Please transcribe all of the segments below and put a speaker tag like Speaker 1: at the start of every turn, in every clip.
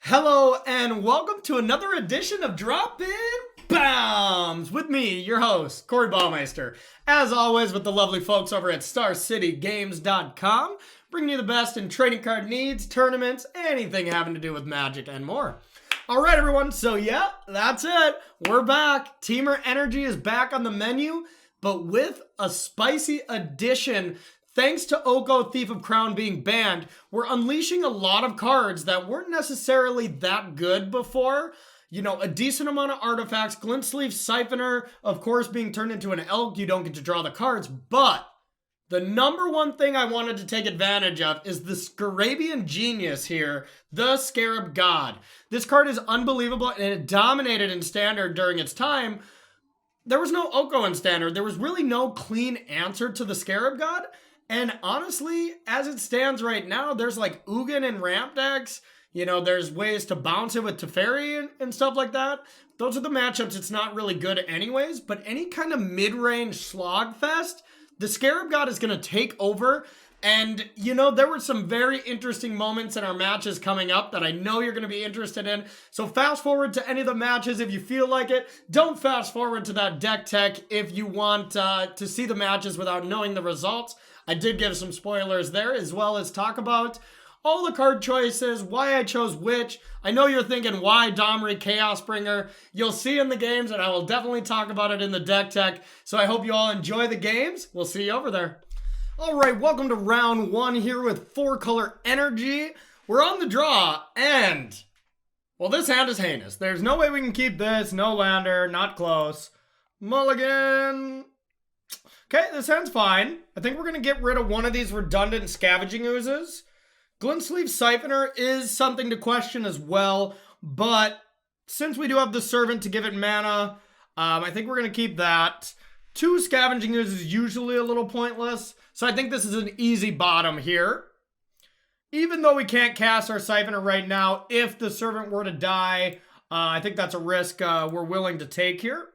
Speaker 1: Hello and welcome to another edition of Droppin Baums with me, your host, Corey Baumeister. As always, with the lovely folks over at StarCityGames.com, bringing you the best in trading card needs, tournaments, anything having to do with Magic and more. All right, everyone. So yeah, that's it. We're back. Teamer Energy is back on the menu, but with a spicy addition. Thanks to Oko Thief of Crown being banned, we're unleashing a lot of cards that weren't necessarily that good before. You know, a decent amount of artifacts, Glint Sleeve Siphoner, of course, being turned into an elk, you don't get to draw the cards, but the number one thing I wanted to take advantage of is the Scarabian Genius here, the Scarab God. This card is unbelievable, and it dominated in Standard during its time. There was no Oko in Standard. There was really no clean answer to the Scarab God. And honestly, as it stands right now, there's like Ugin and ramp decks. You know, there's ways to bounce it with Teferi and stuff like that. Those are the matchups it's not really good anyways. But any kind of mid-range slogfest, the Scarab God is going to take over. And, you know, there were some very interesting moments in our matches coming up that I know you're going to be interested in. So fast forward to any of the matches if you feel like it. Don't fast forward to that deck tech if you want to see the matches without knowing the results. I did give some spoilers there, as well as talk about all the card choices, why I chose which. I know you're thinking, why Domri Chaosbringer? You'll see in the games, and I will definitely talk about it in the deck tech. So I hope you all enjoy the games. We'll see you over there. All right, welcome to round one here with 4-color energy. We're on the draw, and, well, this hand is heinous. There's no way we can keep this. No lander, not close. Mulligan. Okay, this hand's fine. I think we're going to get rid of one of these redundant Scavenging Oozes. Glint Sleeve Siphoner is something to question as well, but since we do have the Servant to give it mana, I think we're going to keep that. 2 Scavenging Oozes is usually a little pointless, so I think this is an easy bottom here. Even though we can't cast our Siphoner right now, if the Servant were to die, I think that's a risk we're willing to take here.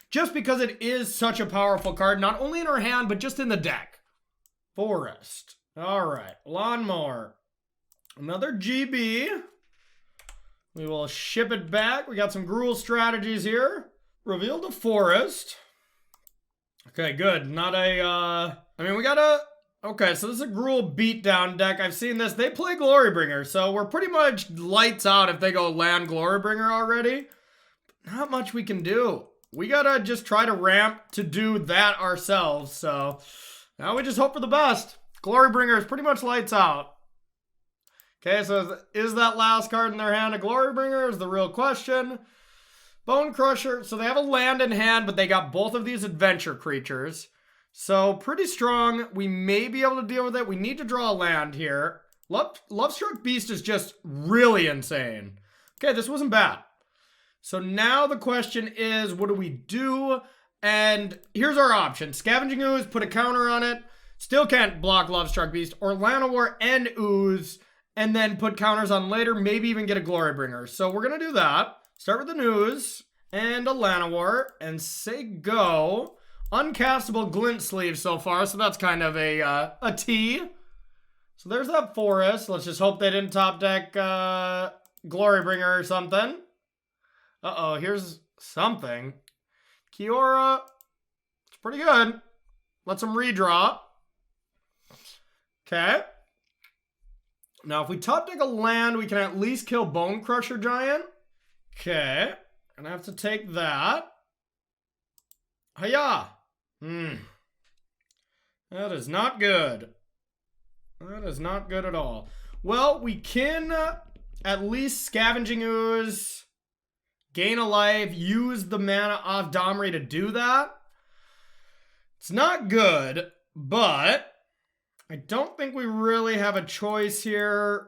Speaker 1: Just because it is such a powerful card, not only in our hand, but just in the deck. Forest. All right, Lawnmower. Another GB. We will ship it back. We got some Gruul strategies here. Revealed a Forest. Okay, good. Not a, I mean, we got a, okay, so this is a Gruul beatdown deck. I've seen this. They play Glorybringer, so we're pretty much lights out if they go land Glorybringer already. Not much we can do. We gotta just try to ramp to do that ourselves, so now we just hope for the best. Glorybringer is pretty much lights out. Okay, so is that last card in their hand a Glorybringer is the real question. Bone Crusher, so they have a land in hand, but they got both of these adventure creatures. So pretty strong. We may be able to deal with it. We need to draw a land here. Lovestruck Beast is just really insane. Okay, this wasn't bad. So now the question is, what do we do? And here's our option. Scavenging Ooze, put a counter on it. Still can't block Lovestruck Beast. Or Llanowar and Ooze, and then put counters on later. Maybe even get a Glorybringer. So we're going to do that. Start with an Ooze and a Llanowar and say go. Uncastable Glint Sleeve so far, so that's kind of a T. So there's that Forest. Let's just hope they didn't top deck Glorybringer or something. Uh-oh, here's something. Kiora, it's pretty good. Let's them redraw. Okay. Now, if we top deck a land, we can at least kill Bone Crusher Giant. Okay. Gonna have to take that. Hiya! That is not good. That is not good at all. Well, we can at least Scavenging Ooze, gain a life, use the mana off Domri to do that. It's not good, but I don't think we really have a choice here.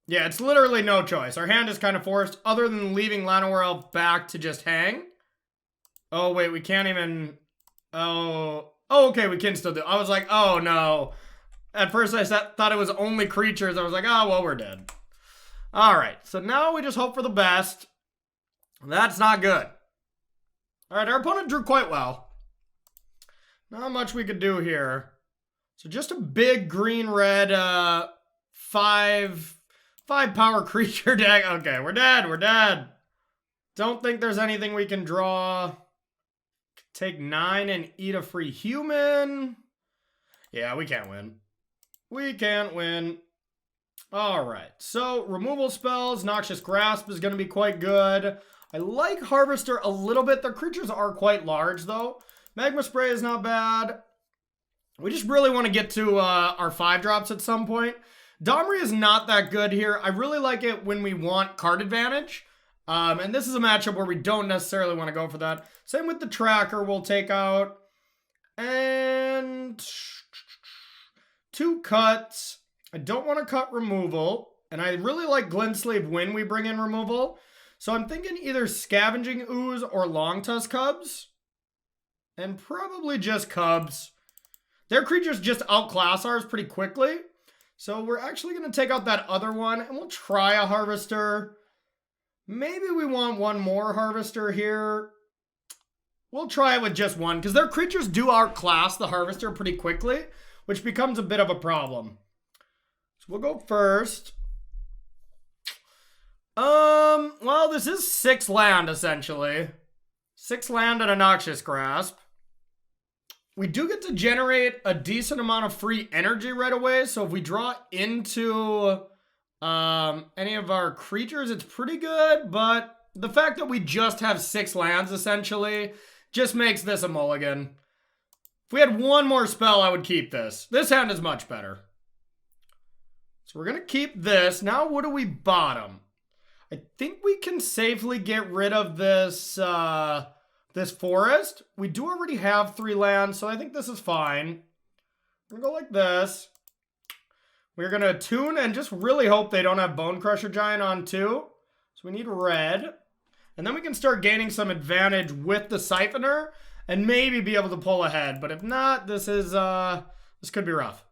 Speaker 1: Yeah, it's literally no choice. Our hand is kind of forced, other than leaving Llanowar Elf back to just hang. Oh, wait, we can't even... Oh, okay, we can still do... I was like, oh, no. At first, I thought it was only creatures. I was like, oh, well, we're dead. All right, so now we just hope for the best. That's not good. All right, our opponent drew quite well. Not much we could do here. So just a big green-red 5 power creature deck. Okay, we're dead. We're dead. Don't think there's anything we can draw. Take 9 and eat a free human. Yeah, we can't win. We can't win. All right, so removal spells. Noxious Grasp is going to be quite good. I like Harvester a little bit. Their creatures are quite large, though. Magma Spray is not bad. We just really want to get to our 5-drops at some point. Domri is not that good here. I really like it when we want card advantage. And this is a matchup where we don't necessarily want to go for that. Same with the Tracker we'll take out. And 2 cuts. I don't want to cut removal. And I really like Glensleeve when we bring in removal. So I'm thinking either Scavenging Ooze or Longtusk Cubs. And probably just Cubs. Their creatures just outclass ours pretty quickly. So we're actually going to take out that other one. And we'll try a Harvester. Maybe we want one more Harvester here. We'll try it with just one. Because their creatures do outclass the Harvester pretty quickly. Which becomes a bit of a problem. So we'll go first. Well, this is 6 land, essentially. 6 land and a Noxious Grasp. We do get to generate a decent amount of free energy right away. So if we draw into any of our creatures, it's pretty good. But the fact that we just have 6 lands, essentially, just makes this a mulligan. If we had one more spell, I would keep this. This hand is much better. So we're going to keep this. Now, what do we bottom? I think we can safely get rid of this this forest. We do already have 3 lands, so I think this is fine. We're going to go like this. We're going to attune and just really hope they don't have Bone Crusher Giant on too. So we need red. And then we can start gaining some advantage with the Siphoner and maybe be able to pull ahead. But if not, this is this could be rough.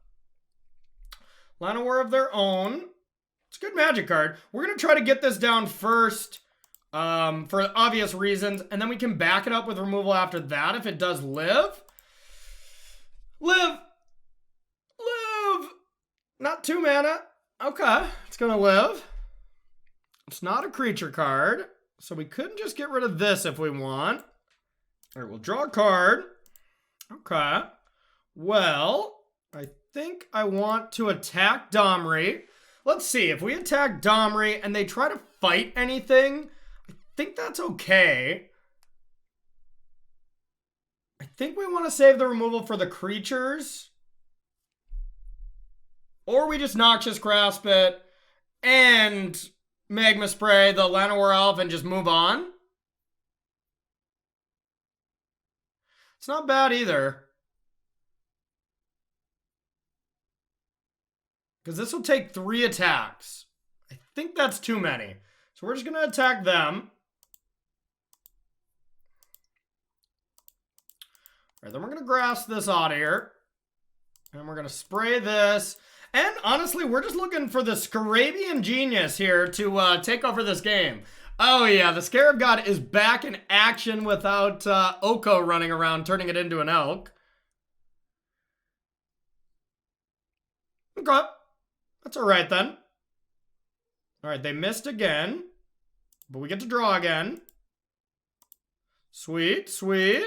Speaker 1: Llanowar of their own. It's a good Magic card. We're going to try to get this down first for obvious reasons. And then we can back it up with removal after that if it does live. Live! Live! Not 2 mana. Okay, it's going to live. It's not a creature card. So we couldn't just get rid of this if we want. All right, we'll draw a card. Okay. Well, I think I want to attack Domri. Let's see. If we attack Domri and they try to fight anything, I think that's okay. I think we want to save the removal for the creatures. Or we just Noxious Grasp it and Magma Spray the Llanowar Elf and just move on. It's not bad either. Because this will take 3 attacks. I think that's too many. So we're just going to attack them. All right, then we're going to grasp this out here. And we're going to spray this. And honestly, we're just looking for the Scarabian Genius here to take over this game. Oh yeah, the Scarab God is back in action without Oko running around, turning it into an elk. Okay. That's alright then. Alright, they missed again. But we get to draw again. Sweet, sweet.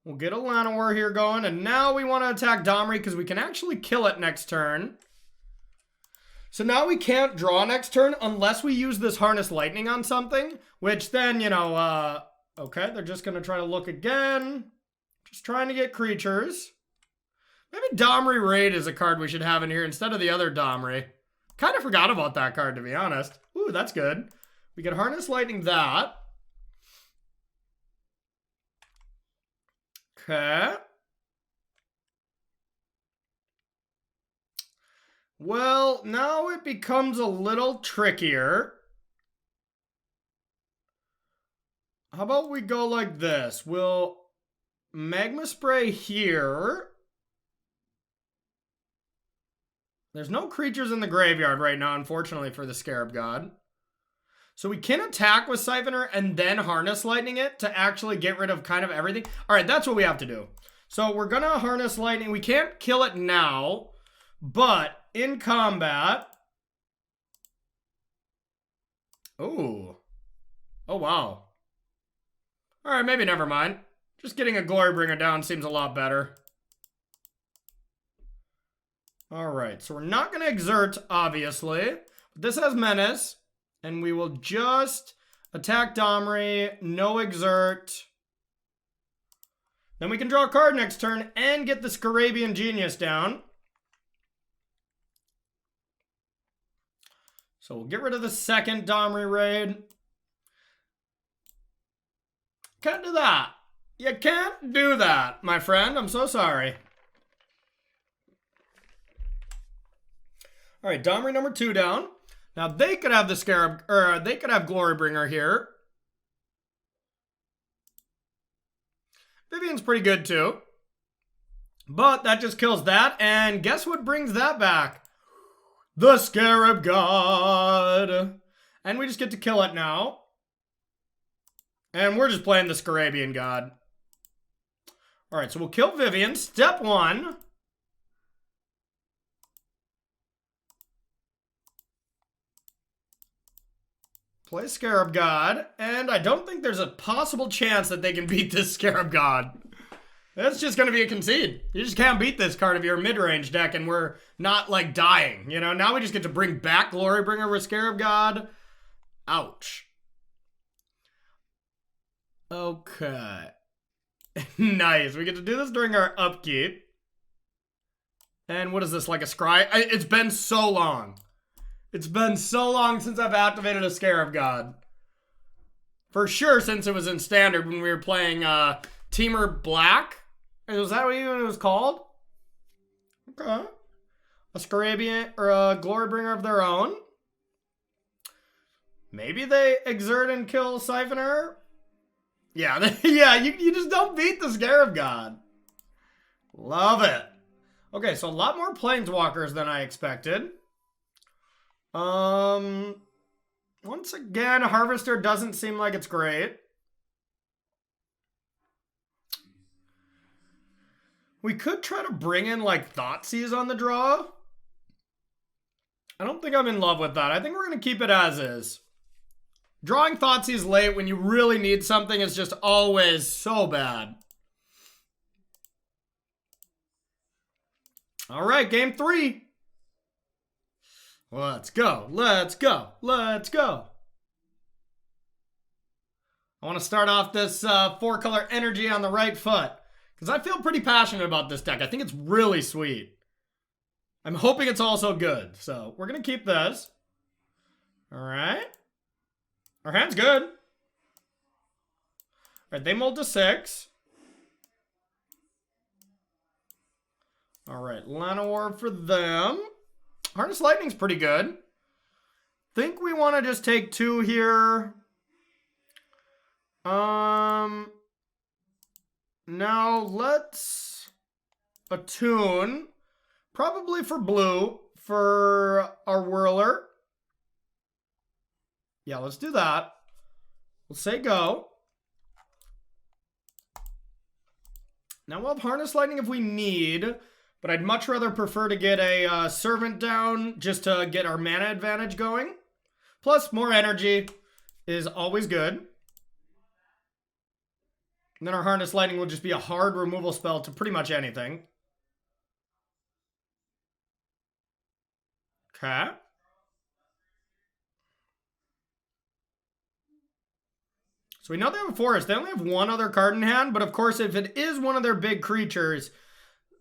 Speaker 1: We'll get a Llanowar here going. And now we want to attack Domri because we can actually kill it next turn. So now we can't draw next turn unless we use this Harness Lightning on something. Which then, you know, okay, they're just going to try to look again. Just trying to get creatures. Maybe Domri Raid is a card we should have in here instead of the other Domri. Kind of forgot about that card, to be honest. Ooh, that's good. We can Harness Lightning that. Okay. Well, now it becomes a little trickier. How about we go like this? We'll Magma Spray here. There's no creatures in the graveyard right now, unfortunately, for the Scarab God. So we can attack with Siphoner and then Harness Lightning it to actually get rid of kind of everything. All right, that's what we have to do. So we're going to Harness Lightning. We can't kill it now, but in combat... Oh. Oh, wow. All right, maybe never mind. Just getting a Glorybringer down seems a lot better. All right, so we're not going to exert, obviously. But this has Menace, and we will just attack Domri, no exert. Then we can draw a card next turn and get the Scarabian Genius down. So we'll get rid of the second Domri raid. Can't do that. You can't do that, my friend. I'm so sorry. All right, Domri number 2 down. Now they could have the Scarab, or they could have Glorybringer here. Vivian's pretty good too. But that just kills that, and guess what brings that back? The Scarab God. And we just get to kill it now. And we're just playing the Scarabian God. Alright, so we'll kill Vivian. Step 1. Play Scarab God. And I don't think there's a possible chance that they can beat this Scarab God. That's just going to be a concede. You just can't beat this card if you're a mid-range deck and we're not, like, dying. You know, now we just get to bring back Glorybringer with Scarab God. Ouch. Okay. Nice. We get to do this during our upkeep. And what is this, like a scry? It's been so long. It's been so long since I've activated a Scarab God. For sure, since it was in Standard when we were playing Teamer Black. Was that what it was called? Okay. A Scarabian or a Glorybringer of their own. Maybe they exert and kill Siphoner. Yeah, yeah, you just don't beat the Scarab God. Love it. Okay, so a lot more Planeswalkers than I expected. Once again, Harvester doesn't seem like it's great. We could try to bring in, like, Thoughtseize on the draw. I don't think I'm in love with that. I think we're going to keep it as is. Drawing Thoughtseize late when you really need something is just always so bad. All right, game 3. Let's go. Let's go. Let's go. I want to start off this 4-color energy on the right foot. Because I feel pretty passionate about this deck. I think it's really sweet. I'm hoping it's also good. So we're going to keep this. All right. Our hand's good. All right, they mulled to 6. All right, Llanowar for them. Harness Lightning's pretty good. Think we want to just take 2 here. Now let's attune, probably for blue, for our Whirler. Yeah, let's do that. We'll say go. Now we'll have Harness Lightning if we need, but I'd much rather prefer to get a Servant down just to get our mana advantage going. Plus, more energy is always good. And then our Harness Lightning will just be a hard removal spell to pretty much anything. Okay. So we know they have a forest. They only have 1 other card in hand, but of course if it is one of their big creatures,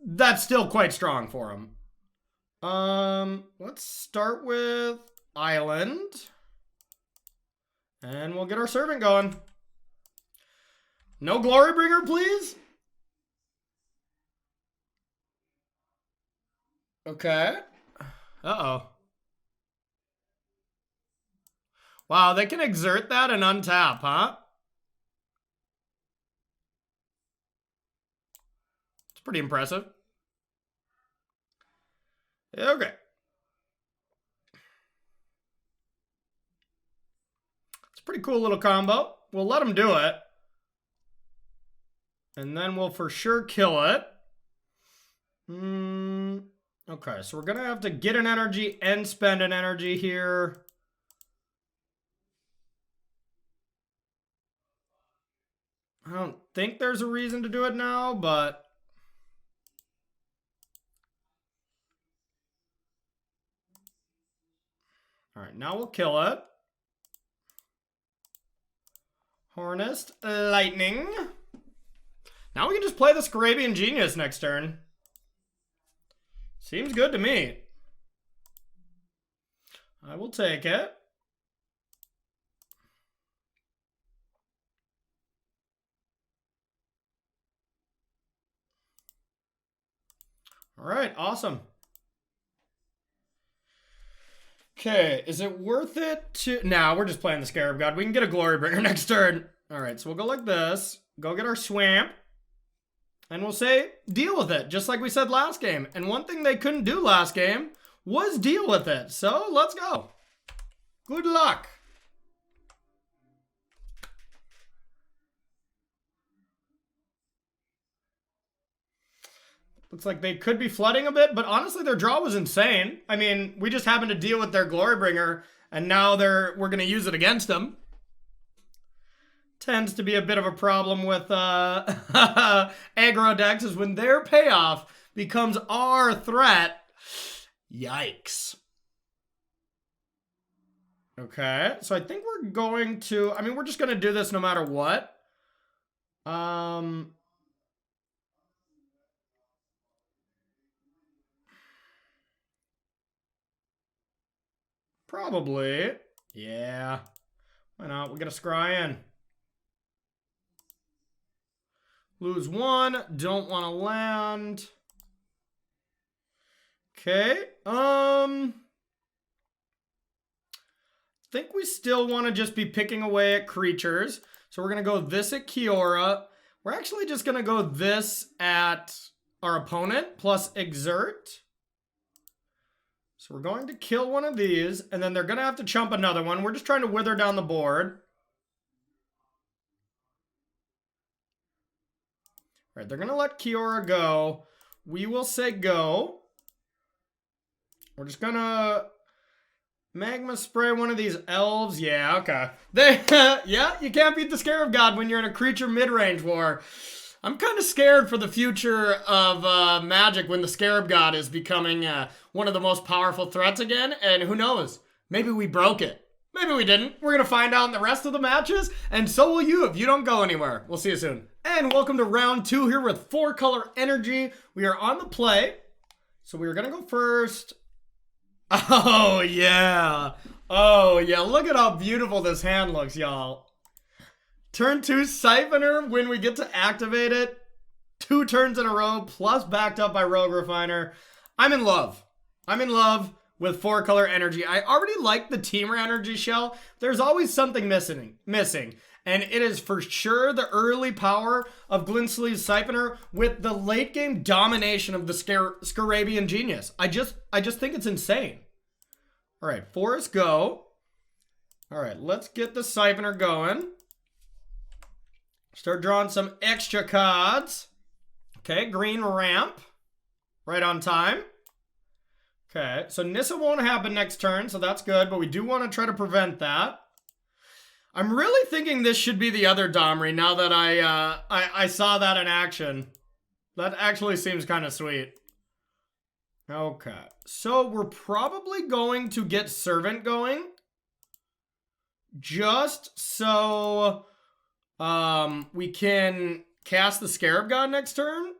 Speaker 1: that's still quite strong for them. Let's start with Island. And we'll get our Servant going. No Glorybringer, please? Okay. Uh-oh. Wow, they can exert that and untap, huh? It's pretty impressive. Okay. pretty cool little combo. We'll let him do it. And then we'll for sure kill it. Okay, so we're going to have to get an energy and spend an energy here. I don't think there's a reason to do it now, but... Alright, now we'll kill it. Harnessed Lightning. Now we can just play the Scarabian Genius next turn. Seems good to me. I will take it. All right, awesome. Okay, is it worth it to... Nah, we're just playing the Scarab God. We can get a Glory Bringer next turn. All right, so we'll go like this. Go get our Swamp. And we'll say, deal with it, just like we said last game. And one thing they couldn't do last game was deal with it. So, let's go. Good luck. Looks like they could be flooding a bit, but honestly, their draw was insane. I mean, we just happened to deal with their Glorybringer, and now we're going to use it against them. Tends to be a bit of a problem with aggro decks is when their payoff becomes our threat. Yikes. Okay, so I think we're going to... I mean, we're just going to do this no matter what. Probably. Yeah. Why not? We'll get a scry in. Lose one. Don't want to land. Okay. Think we still want to just be picking away at creatures. So we're going to go this at Kiora. We're actually just going to go this at our opponent plus exert. So we're going to kill one of these, and then they're going to have to chump another one. We're just trying to wither down the board. All right, they're going to let Kiora go. We will say go. We're just going to magma spray one of these elves. Yeah, okay. Yeah, you can't beat the Scarab God when you're in a creature mid-range war. I'm kind of scared for the future of Magic when the Scarab God is becoming one of the most powerful threats again. And who knows? Maybe we broke it. Maybe we didn't. We're going to find out in the rest of the matches. And so will you if you don't go anywhere. We'll see you soon. And welcome to round 2 here with 4-color energy. We are on the play. So we're going to go first. Oh, yeah. Oh, yeah. Look at how beautiful this hand looks, y'all. Turn 2 Siphoner when we get to activate it. 2 turns in a row, plus backed up by Rogue Refiner. I'm in love. I'm in love with 4-color energy. I already like the Teamer energy shell. There's always something missing. And it is for sure the early power of Glintsleeve's Siphoner with the late game domination of the Scarabian Genius. I just think it's insane. All right, Forest go. All right, let's get the Siphoner going. Start drawing some extra cards. Okay, green ramp. Right on time. Okay, so Nissa won't happen next turn, so that's good, but we do want to try to prevent that. I'm really thinking this should be the other Domri now that I saw that in action. That actually seems kind of sweet. Okay, so we're probably going to get Servant going. Just so... we can cast the Scarab God next turn.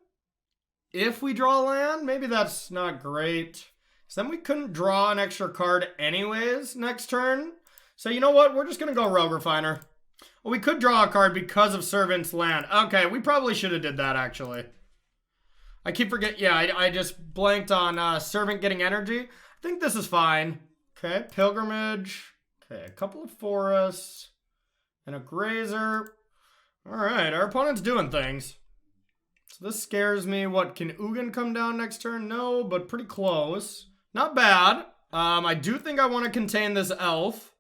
Speaker 1: If we draw land, maybe that's not great. So then we couldn't draw an extra card anyways next turn. So you know what? We're just going to go Rogue Refiner. Well, we could draw a card because of Servant's land. Okay, we probably should have did that actually. I keep forgetting. Yeah, I just blanked on Servant getting energy. I think this is fine. Okay, Pilgrimage. Okay, a couple of forests. And a Grazer. Alright, our opponent's doing things. So this scares me. What, can Ugin come down next turn? No, but pretty close. Not bad. I do think I want to contain this elf.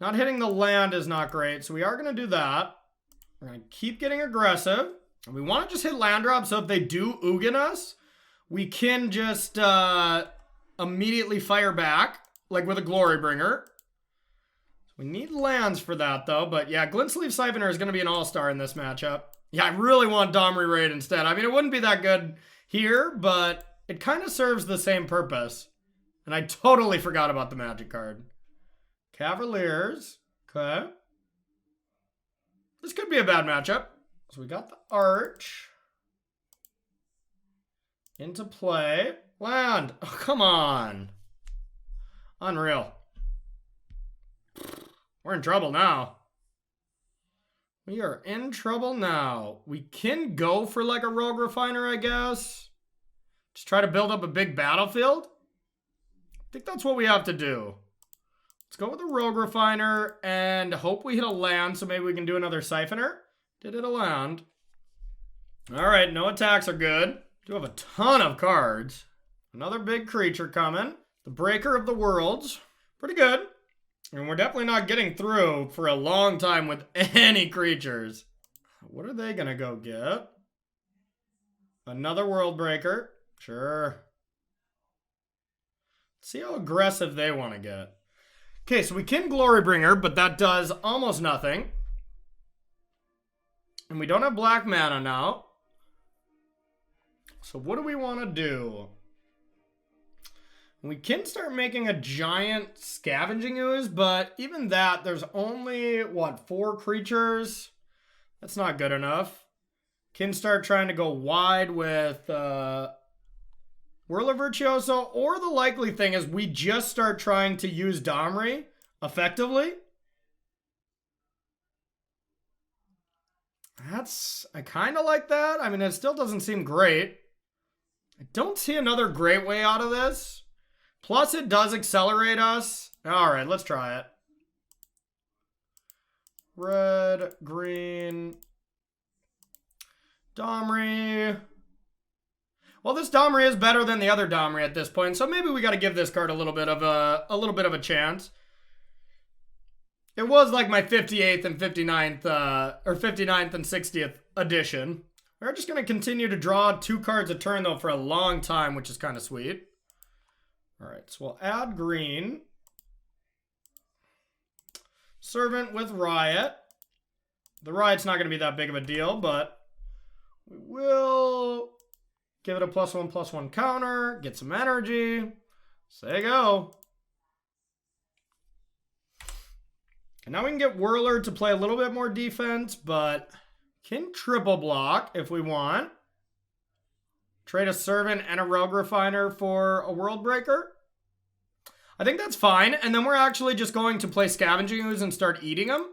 Speaker 1: Not hitting the land is not great, so we are going to do that. We're going to keep getting aggressive. And we want to just hit land drop, so if they do Ugin us, we can just immediately fire back, like with a Glory Bringer. We need lands for that, though. But yeah, Glintsleeve Siphoner is going to be an all-star in this matchup. Yeah, I really want Domri Raid instead. I mean, it wouldn't be that good here, but it kind of serves the same purpose. And I totally forgot about the magic card. Cavaliers. Okay. This could be a bad matchup. So we got the Arch into play. Land. Oh, come on. Unreal. We're in trouble now. We are in trouble now. We can go for like a Rogue Refiner, I guess. Just try to build up a big battlefield. I think that's what we have to do. Let's go with a Rogue Refiner and hope we hit a land, so maybe we can do another Siphoner. Did hit a land. All right, no attacks are good. Do have a ton of cards. Another big creature coming. The Breaker of the Worlds. Pretty good. And we're definitely not getting through for a long time with any creatures. What are they going to go get? Another World Breaker. Sure. Let's see how aggressive they want to get. Okay, so we can Glory Bringer, but that does almost nothing. And we don't have black mana now. So what do we want to do? We can start making a giant Scavenging Ooze, but even that, there's only, what, 4 creatures? That's not good enough. Can start trying to go wide with Whirler Virtuoso, or the likely thing is we just start trying to use Domri effectively. I kind of like that. I mean, it still doesn't seem great. I don't see another great way out of this. Plus, it does accelerate us. All right, let's try it. Red, green, Domri. Well, this Domri is better than the other Domri at this point, so maybe we got to give this card a little bit of a chance. It was like my 58th and 59th, or 59th and 60th edition. We're just going to continue to draw 2 cards a turn, though, for a long time, which is kind of sweet. All right, so we'll add green. Servant with Riot. The Riot's not going to be that big of a deal, but we will give it a +1/+1 counter, get some energy. Say go. And now we can get Whirler to play a little bit more defense, but can triple block if we want. Trade a Servant and a Rogue Refiner for a World Breaker. I think that's fine. And then we're actually just going to play Scavenging Ooze and start eating them.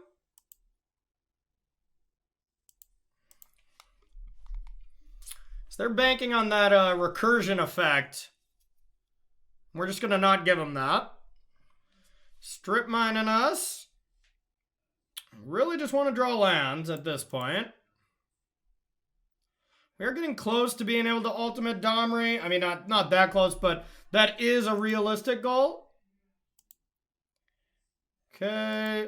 Speaker 1: So they're banking on that recursion effect. We're just going to not give them that. Strip mining us. Really just want to draw lands at this point. We're getting close to being able to ultimate Domri. I mean, not that close, but that is a realistic goal. Okay.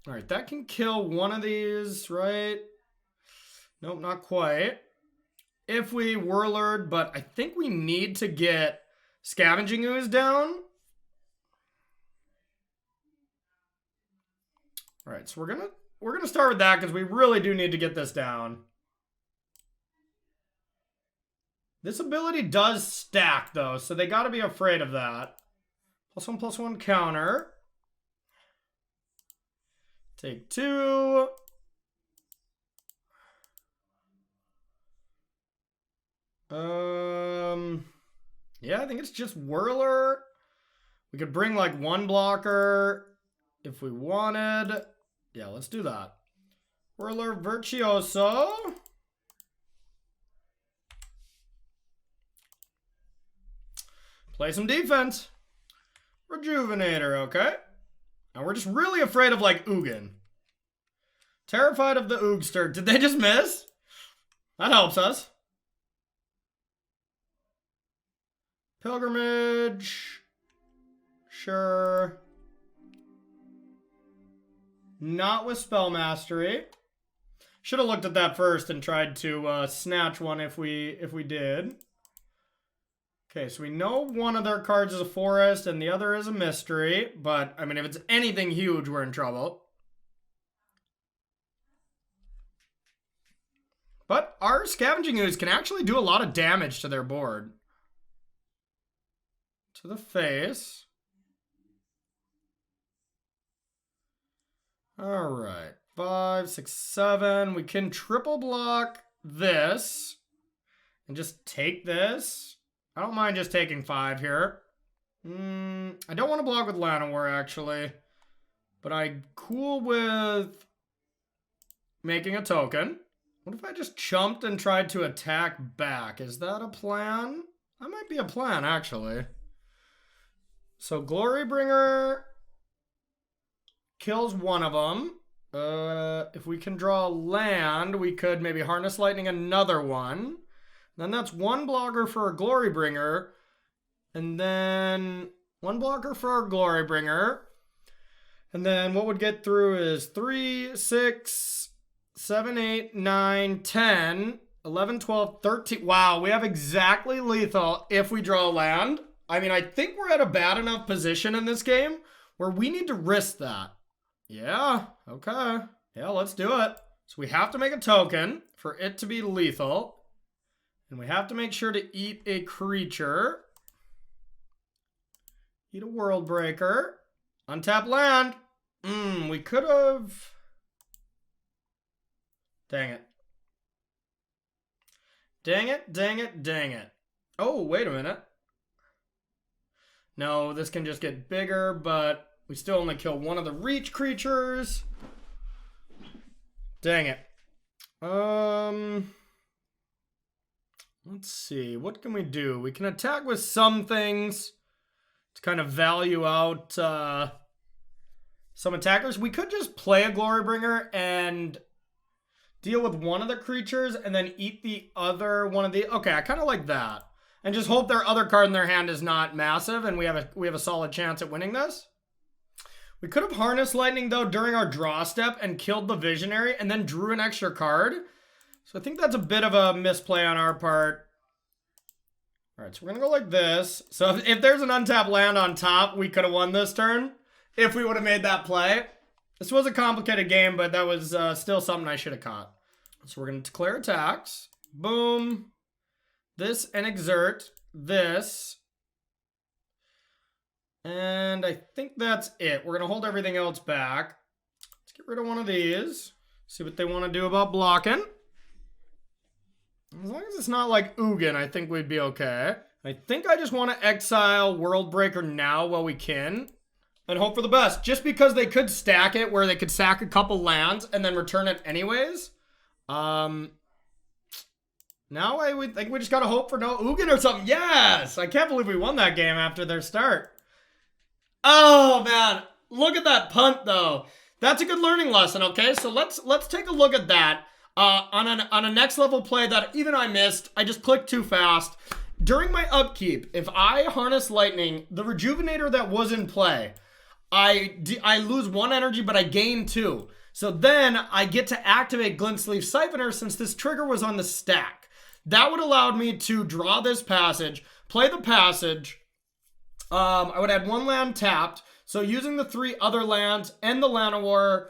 Speaker 1: All right, that can kill one of these, right? Nope, not quite. If we Whirlered, but I think we need to get Scavenging Ooze down. All right, so we're gonna start with that because we really do need to get this down. This ability does stack though, so they got to be afraid of that. +1/+1 counter. Take 2. Yeah, I think it's just Whirler. We could bring like 1 blocker if we wanted. Yeah, let's do that. Whirler Virtuoso. Play some defense. Rejuvenator, okay. Now we're just really afraid of like Ugin. Terrified of the Oogster. Did they just miss? That helps us. Pilgrimage. Sure. Not with Spell Mastery. Should have looked at that first and tried to snatch one if we did. Okay, so we know one of their cards is a forest and the other is a mystery. But, I mean, if it's anything huge, we're in trouble. But our Scavenging Ooze can actually do a lot of damage to their board. To the face. Alright. 5, 6, 7. We can triple block this. And just take this. I don't mind just taking 5 here. I don't want to block with Llanowar, actually. But I'm cool with making a token. What if I just chumped and tried to attack back? Is that a plan? That might be a plan, actually. So Glorybringer kills one of them. If we can draw land, we could maybe Harness Lightning another one. Then that's one blocker for a Glorybringer. And then one blocker for our Glorybringer. And then what would get through is 3, 6, 7, 8, 9, 10, 11, 12, 13. Wow, we have exactly lethal if we draw land. I mean, I think we're at a bad enough position in this game where we need to risk that. Yeah, okay. Yeah, let's do it. So we have to make a token for it to be lethal. And we have to make sure to eat a creature. Eat a World Breaker. Untap land. We could have... Dang it. Dang it, dang it, dang it. Oh, wait a minute. No, this can just get bigger, but we still only kill one of the reach creatures. Dang it. Let's see. What can we do? We can attack with some things to kind of value out some attackers. We could just play a Glorybringer and deal with one of the creatures and then eat the other one of the... Okay, I kind of like that. And just hope their other card in their hand is not massive and we have a solid chance at winning this. We could have Harnessed Lightning, though, during our draw step and killed the Visionary and then drew an extra card. So I think that's a bit of a misplay on our part. All right, so we're going to go like this. So if there's an untapped land on top, we could have won this turn if we would have made that play. This was a complicated game, but that was still something I should have caught. So we're going to declare attacks. Boom. This and exert. This. And I think that's it. We're going to hold everything else back. Let's get rid of one of these. See what they want to do about blocking. As long as it's not like Ugin, I think we'd be okay. I think I just want to exile World Breaker now while we can. And hope for the best. Just because they could stack it where they could sack a couple lands and then return it anyways. Now I would think we just gotta hope for no Ugin or something. Yes! I can't believe we won that game after their start. Oh, man. Look at that punt, though. That's a good learning lesson, okay? So let's take a look at that. On a next level play that even I missed. I just clicked too fast. During my upkeep, if I Harness Lightning, the Rejuvenator that was in play, I lose 1 energy, but I gain 2. So then I get to activate Glint-Sleeve Siphoner since this trigger was on the stack. That would allow me to draw this passage, play the passage. I would add 1 land tapped. So using the 3 other lands and the Llanowar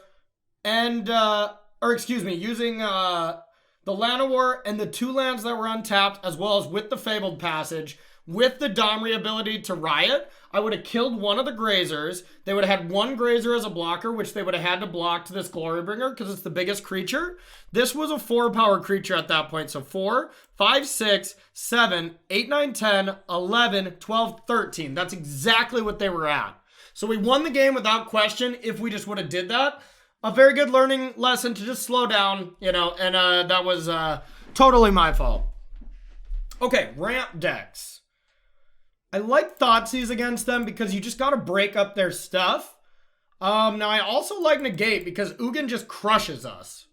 Speaker 1: and, using the Llanowar and the 2 lands that were untapped, as well as with the Fabled Passage, with the Domri ability to Riot, I would have killed one of the Grazers. They would have had 1 Grazer as a blocker, which they would have had to block to this Glorybringer because it's the biggest creature. This was a 4-power creature at that point. So 4, 5, 6, 7, 8, 9, 10, 11, 12, 13. That's exactly what they were at. So we won the game without question if we just would have did that. A very good learning lesson to just slow down, you know, and that was totally my fault. Okay, ramp decks. I like Thoughtseize against them because you just got to break up their stuff. Now, I also like Negate because Ugin just crushes us.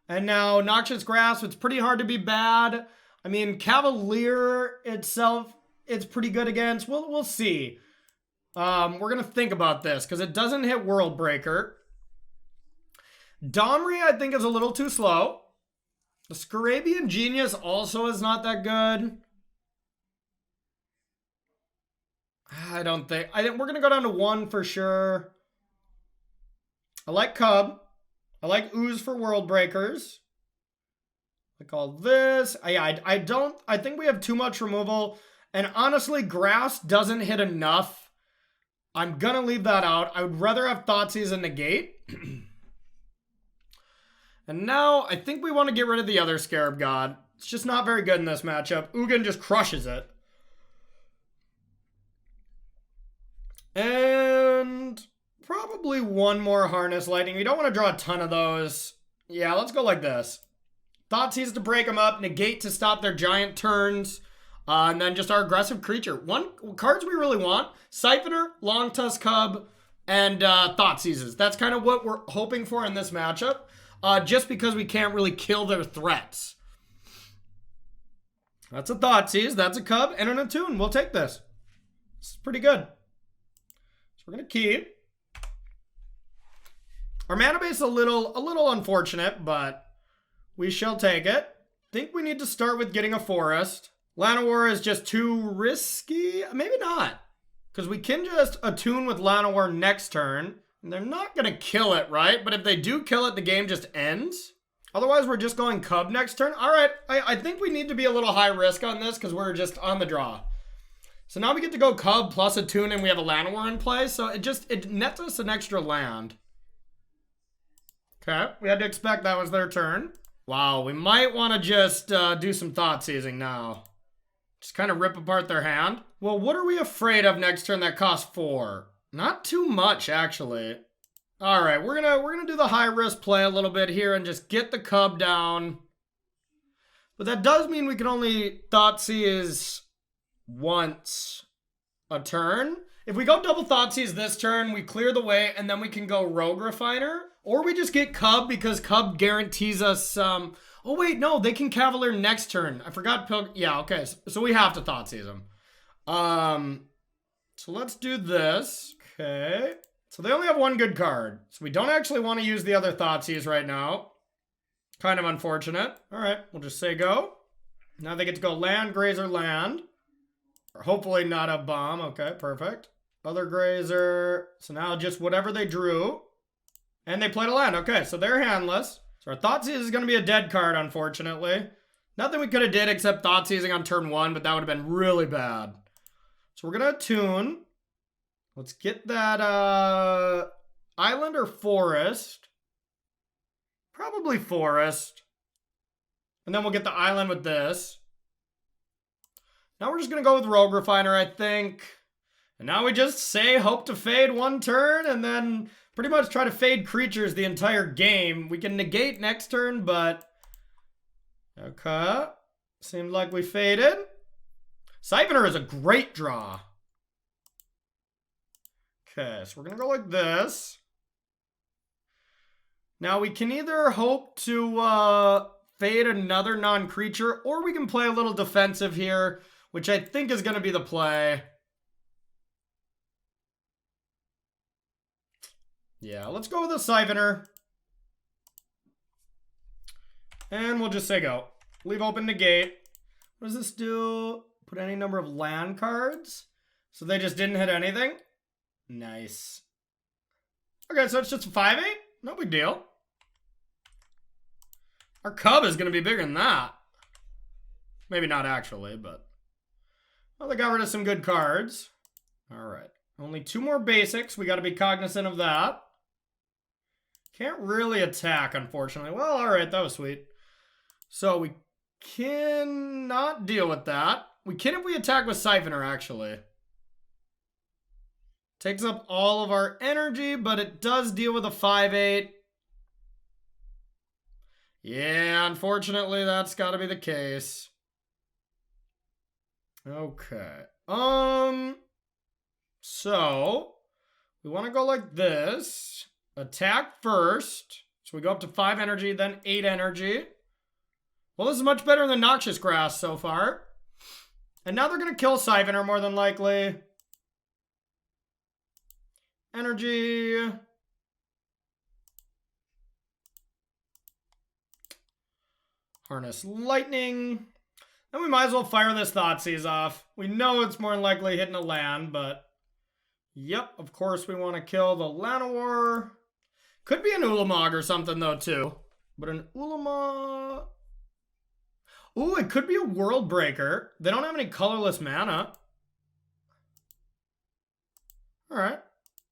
Speaker 1: And now, Noxious Grasp, it's pretty hard to be bad. I mean, Cavalier itself, it's pretty good against. We'll see. We're going to think about this because it doesn't hit World Breaker. Domri, I think, is a little too slow. The Scarabian Genius also is not that good. I think we're going to go down to 1 for sure. I like Cub. I like Ooze for World Breakers. Like all this. I think we have too much removal. And honestly, Grass doesn't hit enough. I'm going to leave that out. I would rather have Thoughtseize and Negate. And now, I think we want to get rid of the other Scarab God. It's just not very good in this matchup. Ugin just crushes it. And probably one more Harness Lightning. We don't want to draw a ton of those. Yeah, let's go like this. Thoughtseize to break them up. Negate to stop their giant turns. And then just our aggressive creature. Cards we really want. Siphoner, Long Tusk Cub, and Thoughtseizes. That's kind of what we're hoping for in this matchup. Just because we can't really kill their threats. That's a Thoughtseize, that's a Cub, and an Attune. We'll take this. It's pretty good. So we're going to keep. Our mana base is a little unfortunate, but we shall take it. Think we need to start with getting a forest. Llanowar is just too risky. Maybe not. Because we can just attune with Llanowar next turn. And they're not going to kill it, right? But if they do kill it, the game just ends. Otherwise, we're just going Cub next turn. All right, I think we need to be a little high risk on this because we're just on the draw. So now we get to go Cub plus Attune and we have a Llanowar in play. So it nets us an extra land. Okay, we had to expect that was their turn. Wow, we might want to just do some Thoughtseizing now. Just kind of rip apart their hand. Well, what are we afraid of next turn that costs 4? Not too much, actually. All right, we're gonna do the high risk play a little bit here and just get the Cub down. But that does mean we can only Thoughtseize once a turn. If we go double Thoughtseize this turn, we clear the way, and then we can go Rogue Refiner. Or we just get Cub because Cub guarantees us oh wait, no, they can Cavalier next turn. I forgot yeah, okay, so we have to Thoughtseize them. So let's do this. Okay. So they only have one good card. So we don't actually want to use the other Thoughtseize right now. Kind of unfortunate. All right, we'll just say go. Now they get to go land, grazer, land. Or hopefully not a bomb. Okay, perfect. Other grazer. So now just whatever they drew. And they played a land. Okay, so they're handless. So our Thoughtseize is going to be a dead card, unfortunately. Nothing we could have did except Thoughtseizing on turn 1, but that would have been really bad. So we're going to attune. Let's get that island or forest. Probably forest. And then we'll get the island with this. Now we're just going to go with Rogue Refiner, I think. And now we just say hope to fade one turn and then pretty much try to fade creatures the entire game. We can negate next turn, but... Okay. Seemed like we faded. Siphoner is a great draw. Okay, so we're going to go like this. Now we can either hope to fade another non-creature, or we can play a little defensive here, which I think is going to be the play. Yeah, let's go with a Siphoner. And we'll just say go. Leave open negate. What does this do? Put any number of land cards. So they just didn't hit anything. Nice. Okay, so it's just a 5/8. No big deal. Our Cub is going to be bigger than that. Maybe not actually, but... Well, they got rid of some good cards. All right. Only 2 more basics. We got to be cognizant of that. Can't really attack, unfortunately. Well, all right. That was sweet. So we cannot deal with that. We can if we attack with Siphoner, actually. Takes up all of our energy, but it does deal with a 5/8. Yeah, unfortunately, that's got to be the case. Okay. So, we want to go like this. Attack first. So we go up to 5 energy, then 8 energy. Well, this is much better than Noxious Grass so far. And now they're going to kill Siphoner more than likely. energy. Harness lightning. And we might as well fire this Thoughtseize off. We know it's more than likely hitting a land, but yep, of course we want to kill the Llanowar. Could be an Ulamog or something though too. But an Ulamog... Ooh, it could be a World Breaker. They don't have any colorless mana. Alright.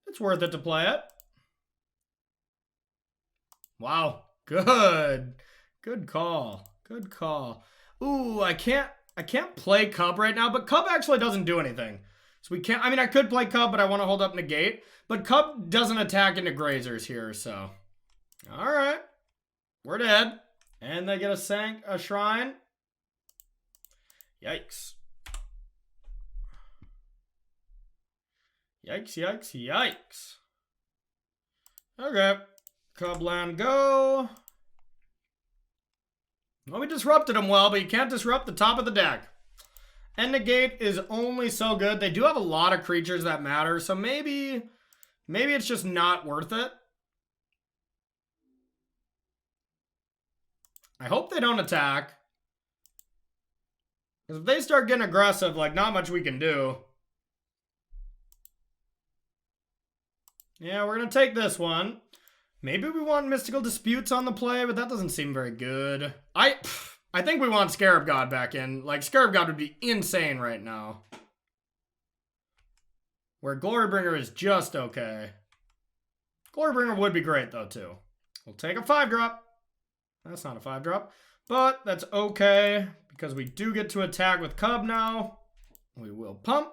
Speaker 1: It's worth it to play it. Wow. Good. Good call. Good call. Ooh, I can't play Cub right now, but Cub actually doesn't do anything. So we can't, I mean, I could play Cub, but I want to hold up Negate. But Cub doesn't attack into Grazers here, so. Alright. We're dead. And they get a shrine. Yikes. Yikes, yikes, yikes. Okay. Cubland go. Well, we disrupted them well, but you can't disrupt the top of the deck. And Negate is only so good. They do have a lot of creatures that matter, so maybe it's just not worth it. I hope they don't attack. Because if they start getting aggressive, like, not much we can do. Yeah, we're going to take this one. Maybe we want Mystical Disputes on the play, but that doesn't seem very good. I think we want Scarab God back in. Like, Scarab God would be insane right now. Where Glorybringer is just okay. Glorybringer would be great, though, too. We'll take a 5-drop. That's not a 5-drop. But that's okay, because we do get to attack with Cub now. We will pump.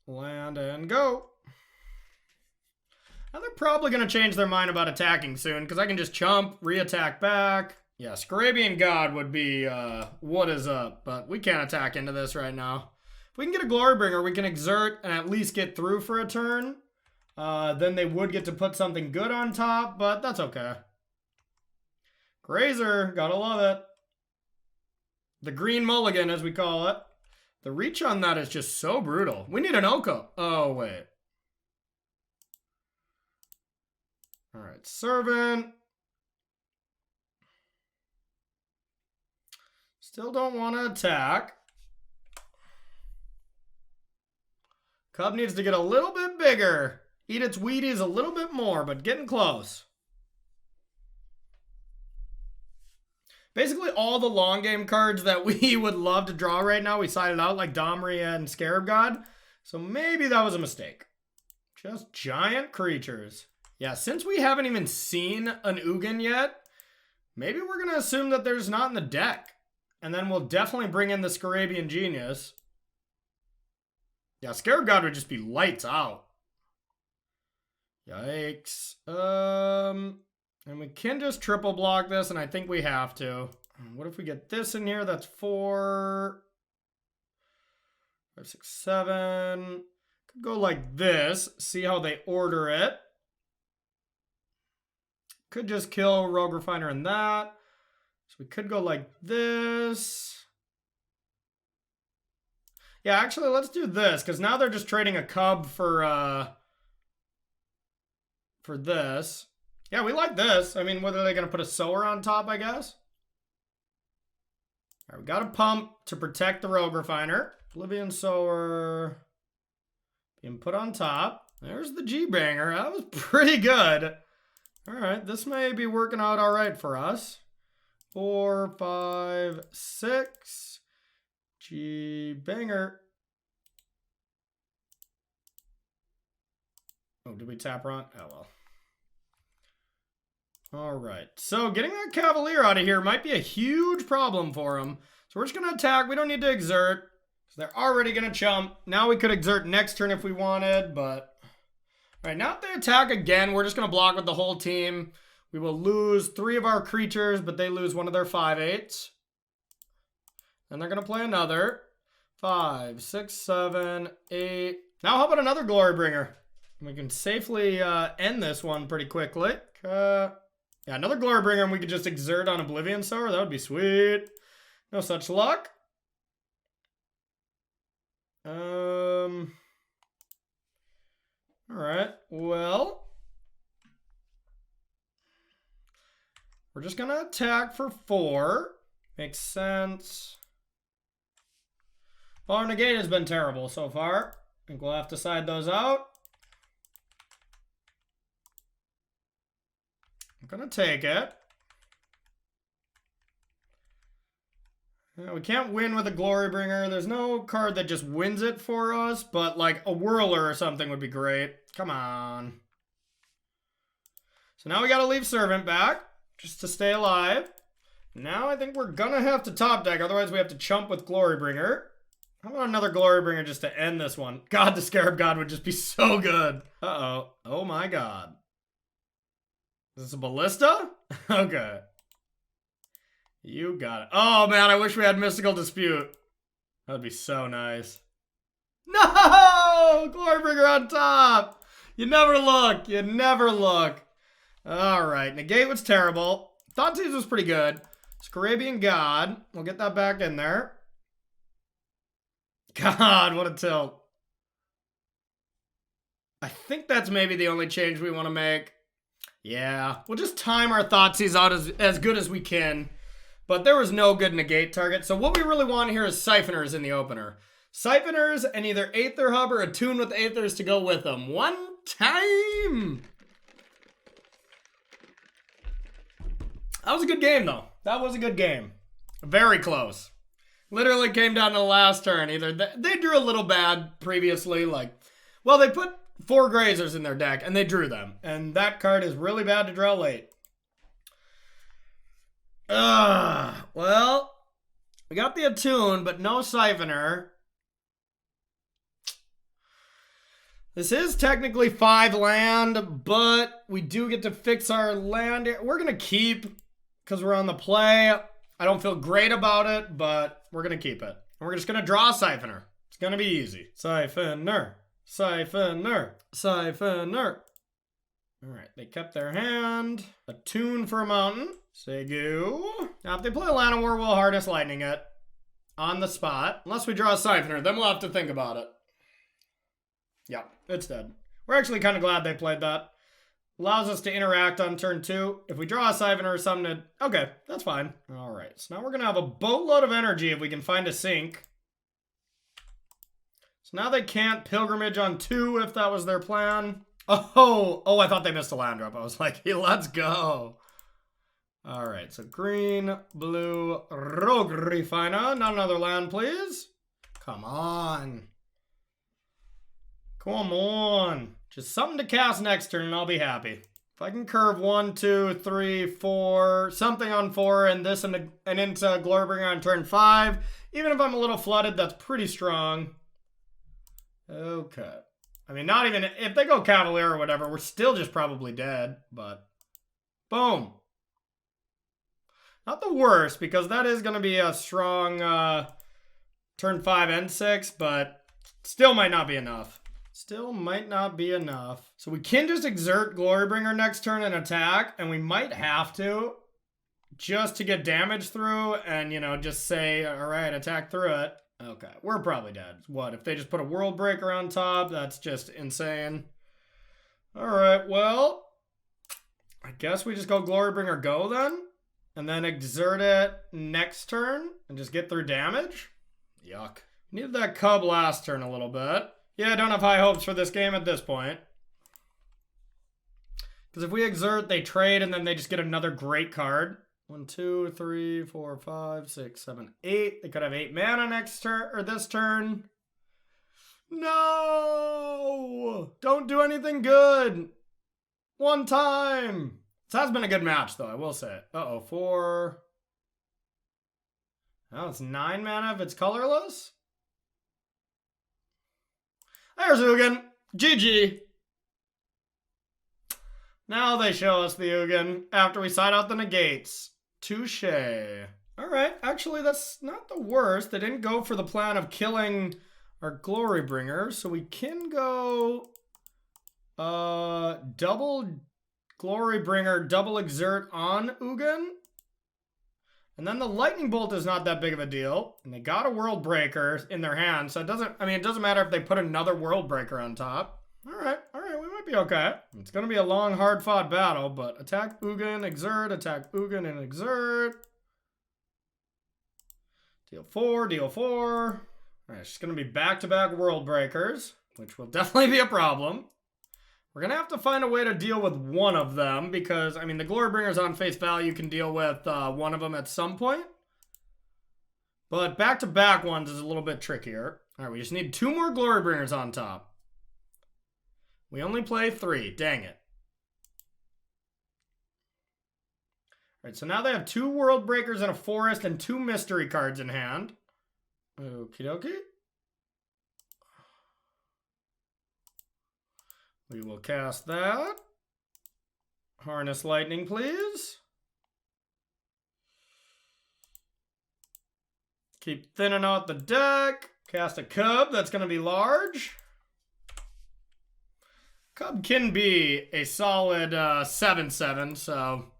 Speaker 1: Land and go. Now they're probably going to change their mind about attacking soon, because I can just chump, re-attack back. Yeah, Scarabian God would be what is up, but we can't attack into this right now. If we can get a Glorybringer, we can exert and at least get through for a turn. Then they would get to put something good on top, but that's okay. Grazer, gotta love it. The green mulligan, as we call it. The reach on that is just so brutal. We need an Oko. Oh, wait. All right, Servant. Still don't want to attack. Cub needs to get a little bit bigger. Eat its Wheaties a little bit more, but getting close. Basically, all the long game cards that we would love to draw right now, we sided out, like Domri and Scarab God. So maybe that was a mistake. Just giant creatures. Yeah, since we haven't even seen an Ugin yet, maybe we're going to assume that there's not in the deck. And then we'll definitely bring in the Scarabian Genius. Yeah, Scarab God would just be lights out. Yikes. And we can just triple block this, and I think we have to. What if we get this in here? That's 4, 5, 6, 7. Could go like this. See how they order it. Could just kill Rogue Refiner in that. So we could go like this. Yeah, actually, let's do this, because now they're just trading a Cub for this. Yeah, we like this. I mean, whether they're going to put a Sower on top, I guess. All right, we got a pump to protect the Rogue Refiner. Oblivion Sower being put on top. There's the G-Banger. That was pretty good. All right, this may be working out all right for us. 4, 5, 6. G-Banger. Oh, did we tap Ron? Oh, well. All right, so getting that Cavalier out of here might be a huge problem for him. So we're just going to attack. We don't need to exert. So they're already going to chump. Now we could exert next turn if we wanted, but... All right, now if they attack again, we're just going to block with the whole team. We will lose 3 of our creatures, but they lose 1 of their 5/8s. And they're going to play another. 5, 6, 7, 8. Now how about another Glorybringer? We can safely end this one pretty quickly. Yeah, another Glorybringer, and we could just exert on Oblivion Sower. That would be sweet. No such luck. Alright, well. We're just gonna attack for 4. Makes sense. Well, our negate has been terrible so far. I think we'll have to side those out. I'm gonna take it. We can't win with a Glorybringer. There's no card that just wins it for us, but like a Whirler or something would be great. Come on. So now we gotta leave Servant back just to stay alive. Now I think we're gonna have to top deck, otherwise we have to chump with Glorybringer. How about another Glorybringer just to end this one? God, the Scarab God would just be so good. Uh-oh. Oh my god. Is this a Ballista? Okay. You got it. Oh man, I wish we had Mystical Dispute. That'd be so nice. No! Glorybringer on top! You never look. You never look. Alright, Negate was terrible. Thoughtseize was pretty good. Scarabian God. We'll get that back in there. God, what a tilt. I think that's maybe the only change we want to make. Yeah, we'll just time our Thoughtseize out as good as we can. But there was no good negate target. So what we really want here is Siphoners in the opener. Siphoners and either Aether Hub or Attune with Aethers to go with them. One time! That was a good game, though. That was a good game. Very close. Literally came down to the last turn. Either they drew a little bad previously. Like, well, they put 4 Grazers in their deck, and they drew them. And that card is really bad to draw late. Well, we got the Attune, but no Siphoner. This is technically 5 land, but we do get to fix our land. We're going to keep, because we're on the play. I don't feel great about it, but we're going to keep it. And we're just going to draw a Siphoner. It's going to be easy. Siphoner. Siphoner. Siphoner. Alright, they kept their hand. Attune for a mountain. Segu. Now, if they play a Llanowar, we'll Harness Lightning it. On the spot. Unless we draw a Siphoner, then we'll have to think about it. Yeah, it's dead. We're actually kind of glad they played that. Allows us to interact on turn 2. If we draw a Siphoner or something, okay, that's fine. Alright, so now we're going to have a boatload of energy if we can find a sink. So now they can't Pilgrimage on 2 if that was their plan. Oh, I thought they missed a land drop. I was like, hey, let's go. All right, so green, blue, Rogue Refiner. Not another land, please. Come on. Come on. Just something to cast next turn and I'll be happy. If I can curve 1, 2, 3, 4, something on 4 and this and into Glorybringer on turn 5. Even if I'm a little flooded, that's pretty strong. Okay. I mean, not even, if they go Cavalier or whatever, we're still just probably dead, but boom. Not the worst, because that is going to be a strong turn 5 and 6, but still might not be enough. Still might not be enough. So we can just exert Glorybringer next turn and attack, and we might have to, just to get damage through, and, you know, just say, all right, attack through it. Okay, we're probably dead. What, if they just put a World Breaker on top? That's just insane. Alright, well, I guess we just go Glorybringer go then. And then exert it next turn and just get through damage. Yuck. Needed that Cub last turn a little bit. Yeah, I don't have high hopes for this game at this point. Because if we exert, they trade and then they just get another great card. 1, 2, 3, 4, 5, 6, 7, 8. They could have 8 mana next turn, or this turn. No! Don't do anything good. One time. This has been a good match, though, I will say. Uh-oh, 4. Oh, it's 9 mana if it's colorless. There's Ugin. GG. Now they show us the Ugin after we side out the negates. Touche. Alright, actually that's not the worst. They didn't go for the plan of killing our Glorybringer, so we can go double Glorybringer, double exert on Ugin. And then the lightning bolt is not that big of a deal. And they got a world breaker in their hand. So it doesn't matter if they put another world breaker on top. All right, we might be okay. It's going to be a long, hard-fought battle, but attack Ugin, exert, attack Ugin, and exert. Deal 4, deal 4. All right, it's going to be back-to-back world breakers, which will definitely be a problem. We're going to have to find a way to deal with one of them because, I mean, the Glorybringers on face value can deal with one of them at some point. But back-to-back ones is a little bit trickier. All right, we just need 2 more Glorybringers on top. We only play 3. Dang it. All right, so now they have 2 World Breakers and a Forest and 2 Mystery cards in hand. Okie dokie. We will cast that. Harness Lightning, please. Keep thinning out the deck. Cast a Cub. That's going to be large. Cub can be a solid 7/7, so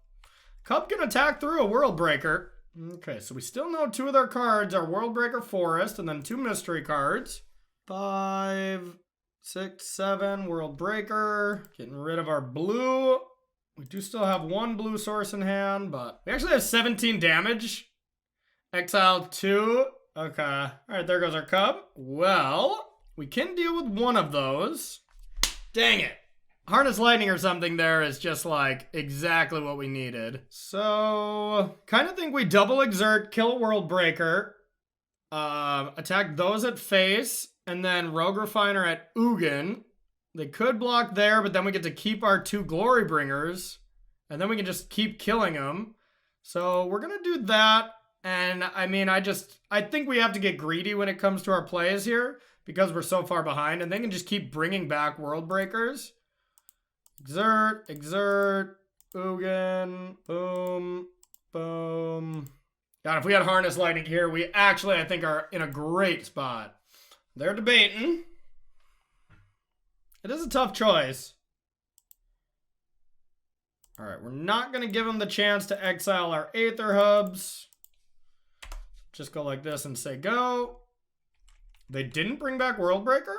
Speaker 1: Cub can attack through a World Breaker. Okay, so we still know 2 of their cards are World Breaker, Forest, and then 2 mystery cards. 5, 6, 7, World Breaker. Getting rid of our blue. We do still have 1 blue source in hand, but we actually have 17 damage. Exile 2. Okay. All right, there goes our Cub. Well, we can deal with 1 of those. Dang it. Harness Lightning or something there is just like exactly what we needed. So, kind of think we double exert, kill a World Breaker, attack those at face, and then Rogue Refiner at Ugin. They could block there, but then we get to keep our 2 Glorybringers, and then we can just keep killing them. So we're going to do that. And I mean, I think we have to get greedy when it comes to our plays here because we're so far behind, and they can just keep bringing back World Breakers. Exert, exert, Ugin, boom, boom. God, if we had Harness Lightning here, we actually, I think, are in a great spot. They're debating. It is a tough choice. All right, we're not going to give them the chance to exile our Aether Hubs. Just go like this and say go. They didn't bring back World Breaker?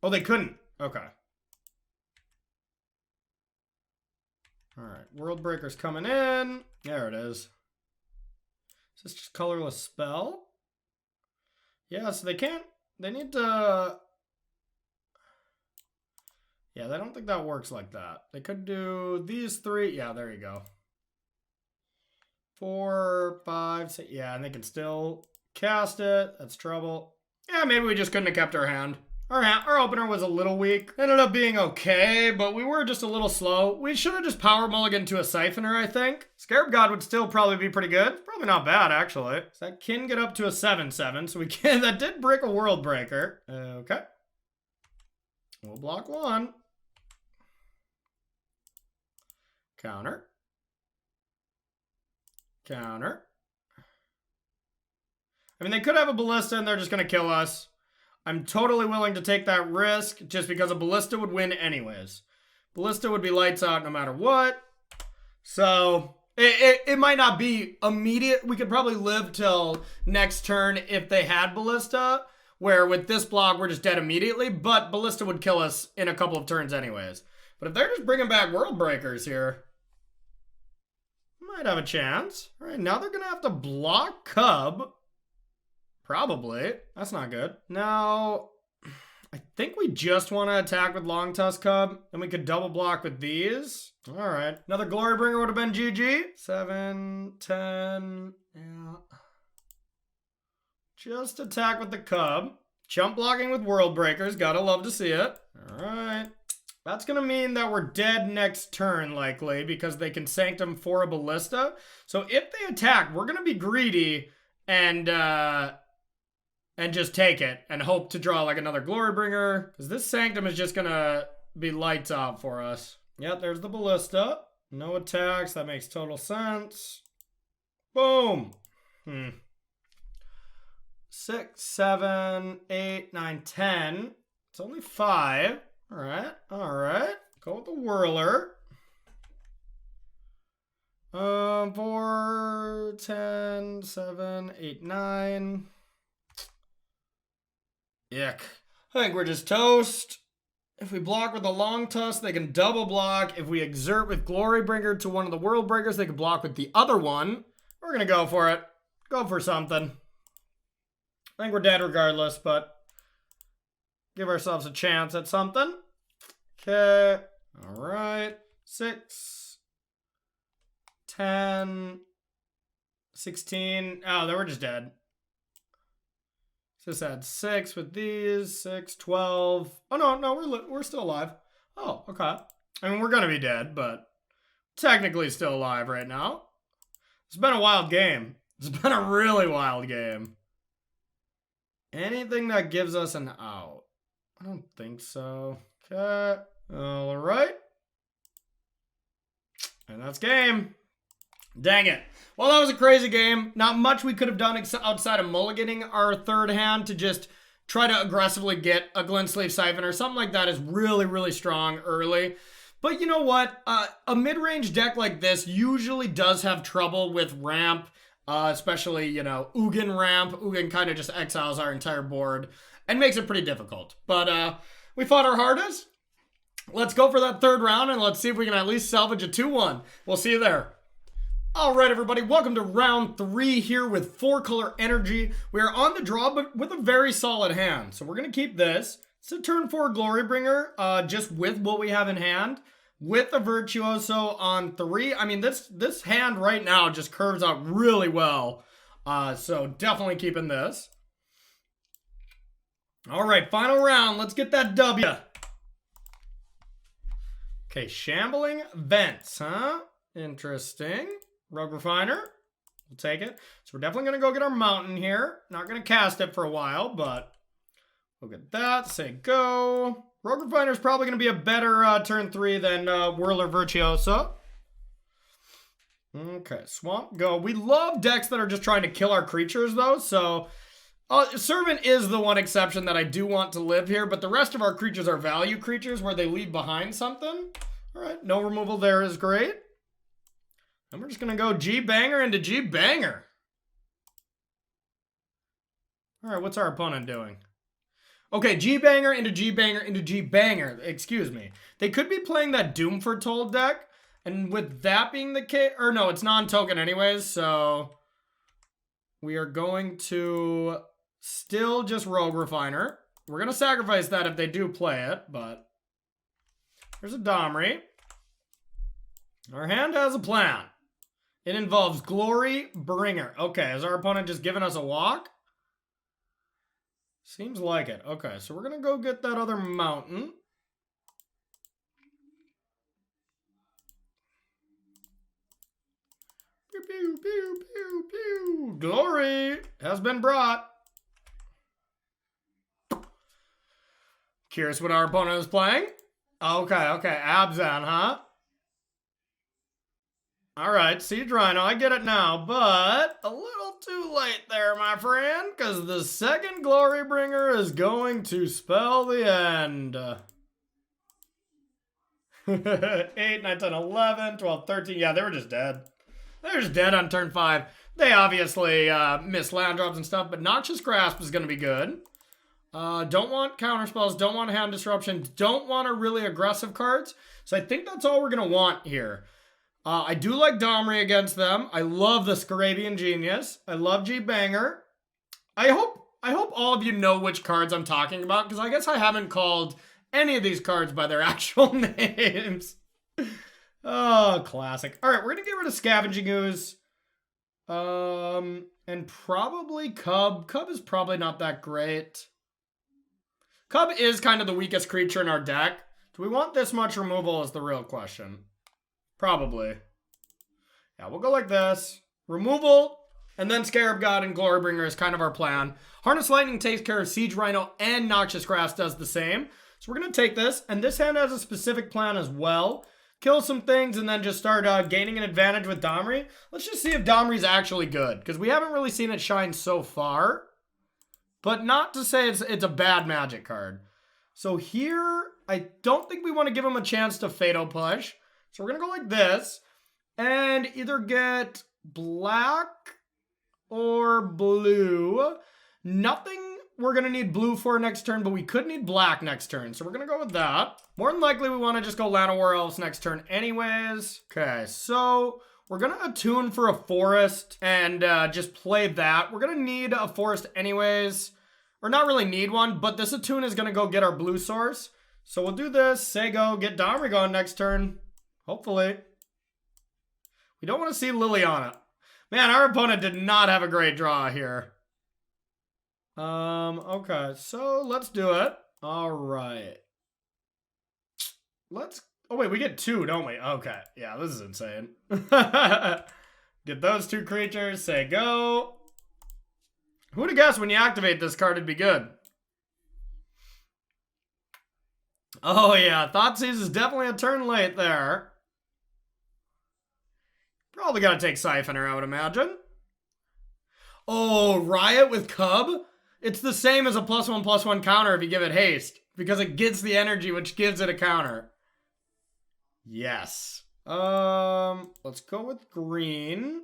Speaker 1: Oh, they couldn't. Okay. All right, World Breaker's coming in. There it is. Is this just colorless spell? Yeah, so they can't, they need to, yeah, I don't think that works like that. They could do these 3. Yeah, there you go. 4, 5, 6. Yeah, and they can still cast it. That's trouble. Yeah, maybe we just couldn't have kept our hand. Our opener was a little weak. Ended up being okay, but we were just a little slow. We should have just power mulliganed to a Siphoner, I think. Scarab God would still probably be pretty good. Probably not bad, actually. So that can get up to a 7/7, so we can. That did break a World Breaker. Okay. We'll block 1. Counter. Counter. I mean, they could have a Ballista and they're just going to kill us. I'm totally willing to take that risk just because a Ballista would win anyways. Ballista would be lights out no matter what. So, it might not be immediate. We could probably live till next turn if they had Ballista, where with this block, we're just dead immediately, but Ballista would kill us in a couple of turns anyways. But if they're just bringing back World Breakers here, might have a chance. All right, now they're going to have to block Cub. Probably. That's not good. Now, I think we just want to attack with Long Tusk Cub. Then we could double block with these. All right. Another Glorybringer would have been GG. 7, 10. Yeah. Just attack with the Cub. Chump blocking with World Breakers. Gotta love to see it. All right. That's going to mean that we're dead next turn, likely, because they can Sanctum for a Ballista. So if they attack, we're going to be greedy and just take it and hope to draw like another Glorybringer, because this Sanctum is just going to be lights out for us. Yep, there's the Ballista. No attacks. That makes total sense. Boom. 6, 7, 8, 9, 10. It's only 5. All right. All right. Go with the Whirler. 4, 10, 7, 8, 9. Yuck. I think we're just toast. If we block with a long tusk, they can double block. If we exert with Glorybringer to one of the World Breakers, they can block with the other one. We're going to go for it. Go for something. I think we're dead regardless, but give ourselves a chance at something. Okay. All right. 6, 10, 16. Oh, they were just dead. Just add 6 with these. 6, 12. Oh, no, we're still alive. Oh, okay. I mean, we're going to be dead, but technically still alive right now. It's been a wild game. It's been a really wild game. Anything that gives us an out? I don't think so. Okay. All right. And that's game. Dang it. Well, that was a crazy game. Not much we could have done outside of mulliganing our third hand to just try to aggressively get a Glint Sleeve Siphon or something like that is really, really strong early. But you know what? A mid-range deck like this usually does have trouble with ramp, especially, you know, Ugin ramp. Ugin kind of just exiles our entire board and makes it pretty difficult. But we fought our hardest. Let's go for that third round and let's see if we can at least salvage a 2-1. We'll see you there. All right, everybody, welcome to round 3 here with 4-color energy. We are on the draw, but with a very solid hand. So we're going to keep this. It's a turn 4 Glorybringer, just with what we have in hand. With a Virtuoso on 3. I mean, this hand right now just curves out really well. So definitely keeping this. All right, final round. Let's get that W. Okay, Shambling Vents, huh? Interesting. Rogue Refiner. We'll take it. So we're definitely going to go get our mountain here. Not going to cast it for a while, but we'll get that. Say go. Rogue Refiner is probably going to be a better turn 3 than Whirler Virtuoso. Okay, Swamp, go. We love decks that are just trying to kill our creatures, though, so Servant is the one exception that I do want to live here, but the rest of our creatures are value creatures where they leave behind something. All right, no removal there is great. And we're just going to go G-Banger into G-Banger. All right, what's our opponent doing? Okay, G-Banger into G-Banger into G-Banger. Excuse me. They could be playing that Doom Foretold deck. And with that being the case... Or no, it's non-token anyways, so... We are going to still just Rogue Refiner. We're going to sacrifice that if they do play it, but... There's a Domri. Our hand has a plan. It involves Glorybringer. Okay, is our opponent just giving us a walk? Seems like it. Okay, so we're going to go get that other mountain. Pew, pew, pew, pew, pew. Glory has been brought. Curious what our opponent is playing. Okay, Abzan, huh? Alright, Siege Rhino, I get it now, but a little too late there, my friend, because the second Glorybringer is going to spell the end. 8, 9, 10, 11, 12, 13. Yeah, they were just dead. They were just dead on turn 5. They obviously missed land drops and stuff, but Noxious Grasp is going to be good. Don't want counterspells, don't want hand disruption, don't want a really aggressive cards. So I think that's all we're going to want here. I do like Domri against them. I love the Scarabian Genius. I love G-Banger. I hope all of you know which cards I'm talking about, because I guess I haven't called any of these cards by their actual names. Oh, classic. All right, we're going to get rid of Scavenging Ooze. And probably Cub. Cub is probably not that great. Cub is kind of the weakest creature in our deck. Do we want this much removal is the real question. Probably. Yeah, we'll go like this. Removal, and then Scarab God and Glorybringer is kind of our plan. Harness Lightning takes care of Siege Rhino, and Noxious Grass does the same. So we're going to take this, and this hand has a specific plan as well. Kill some things, and then just start gaining an advantage with Domri. Let's just see if Domri's actually good, because we haven't really seen it shine so far. But not to say it's a bad Magic card. So here, I don't think we want to give him a chance to Fatal Push. So we're going to go like this. and either get black or blue. Nothing we're going to need blue for next turn, but we could need black next turn. So we're going to go with that. More than likely, we want to just go Land of War Elves next turn anyways. Okay, so we're going to attune for a forest and just play that. We're going to need a forest anyways. Or not really need one, but this attune is going to go get our blue source. So we'll do this, say go, get Domri going next turn. Hopefully. We don't want to see Liliana. Man, our opponent did not have a great draw here. Okay, so let's do it. All right. Oh wait, we get 2, don't we? Okay, yeah, this is insane. Get those 2 creatures, say go. Who'd have guessed when you activate this card it'd be good? Oh yeah, Thoughtseize is definitely a turn late there. Probably gotta take Siphoner, I would imagine. Oh, Riot with Cub? It's the same as a +1/+1 counter if you give it haste, because it gets the energy, which gives it a counter. Yes. Let's go with green.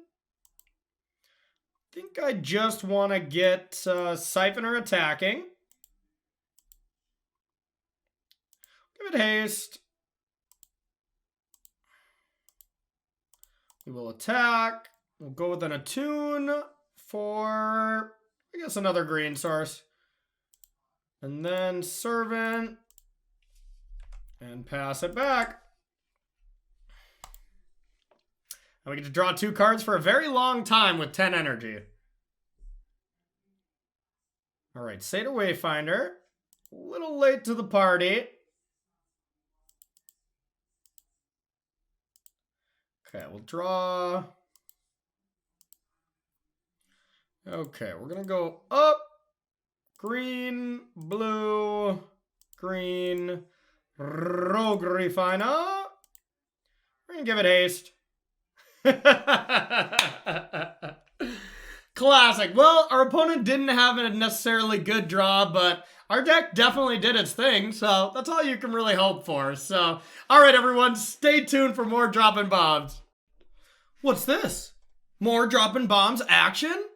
Speaker 1: I think I just want to get Siphoner attacking. Give it haste. We will attack. We'll go with an attune for, I guess, another green source. And then Servant. And pass it back. And we get to draw 2 cards for a very long time with 10 energy. All right, Satyr Wayfinder. A little late to the party. Okay, we'll draw. Okay, we're going to go up. Green, blue, green, Rogue Refiner. We're going to give it haste. Classic. Well, our opponent didn't have a necessarily good draw, but our deck definitely did its thing, so that's all you can really hope for. So, all right, everyone, stay tuned for more Droppin Bombs. What's this? More Droppin Bombs action?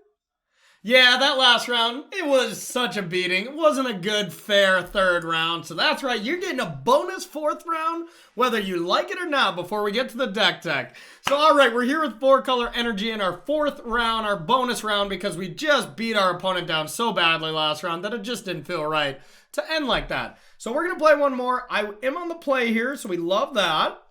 Speaker 1: Yeah, that last round, it was such a beating. It wasn't a good, fair 3rd round. So that's right, you're getting a bonus 4th round, whether you like it or not, before we get to the deck tech. So all right, we're here with 4-color energy in our 4th round, our bonus round, because we just beat our opponent down so badly last round that it just didn't feel right to end like that. So we're going to play one more. I am on the play here, so we love that.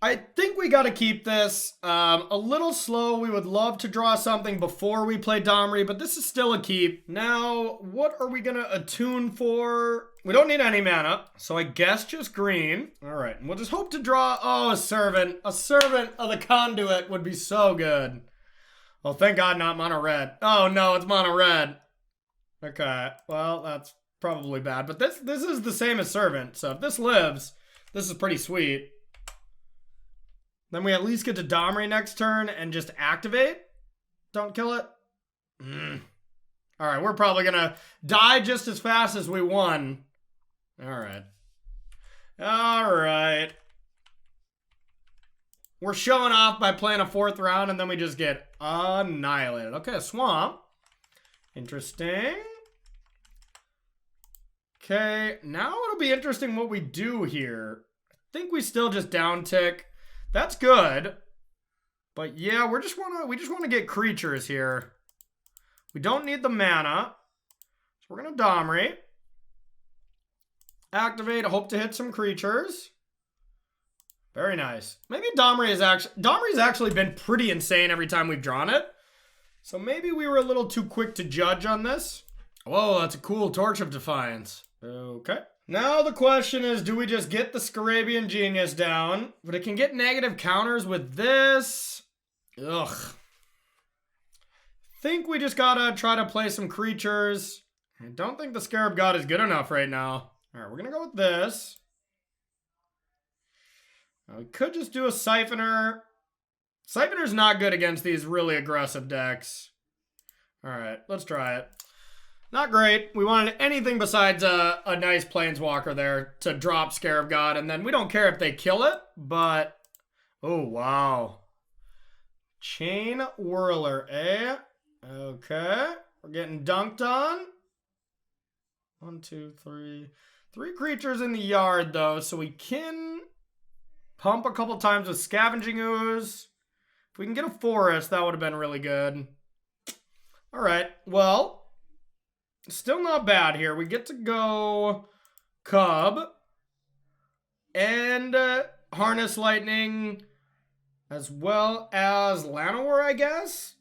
Speaker 1: I think we got to keep this a little slow. We would love to draw something before we play Domri, but this is still a keep. Now, what are we going to attune for? We don't need any mana, so I guess just green. All right, and we'll just hope to draw, oh, a Servant. A Servant of the Conduit would be so good. Oh, thank God not mono red. Oh, no, it's mono red. Okay, well, that's probably bad, but this is the same as Servant, so if this lives, this is pretty sweet. Then we at least get to Domri next turn and just activate. Don't kill it. All right, we're probably going to die just as fast as we won. All right. All right. We're showing off by playing a 4th round, and then we just get annihilated. Okay, a swamp. Interesting. Okay, now it'll be interesting what we do here. I think we still just down tick. That's good. But yeah, we just want to get creatures here. We don't need the mana. So we're going to Domri. Activate, hope to hit some creatures. Very nice. Maybe Domri's actually been pretty insane every time we've drawn it. So maybe we were a little too quick to judge on this. Whoa, that's a cool Torch of Defiance. Okay. Now the question is, do we just get the Scarabian Genius down? But it can get negative counters with this. Ugh. Think we just gotta try to play some creatures. I don't think the Scarab God is good enough right now. All right, we're gonna go with this. We could just do a Siphoner. Siphoner's not good against these really aggressive decks. All right, let's try it. Not great. We wanted anything besides a nice Planeswalker there to drop Scarab God, and then we don't care if they kill it, but... Oh, wow. Chain Whirler, eh? Okay. We're getting dunked on. 1, 2, 3. 3 creatures in the yard, though, so we can pump a couple times with Scavenging Ooze. If we can get a forest, that would have been really good. All right, well... Still not bad here. We get to go Cub and Harness Lightning as well as Llanowar, I guess.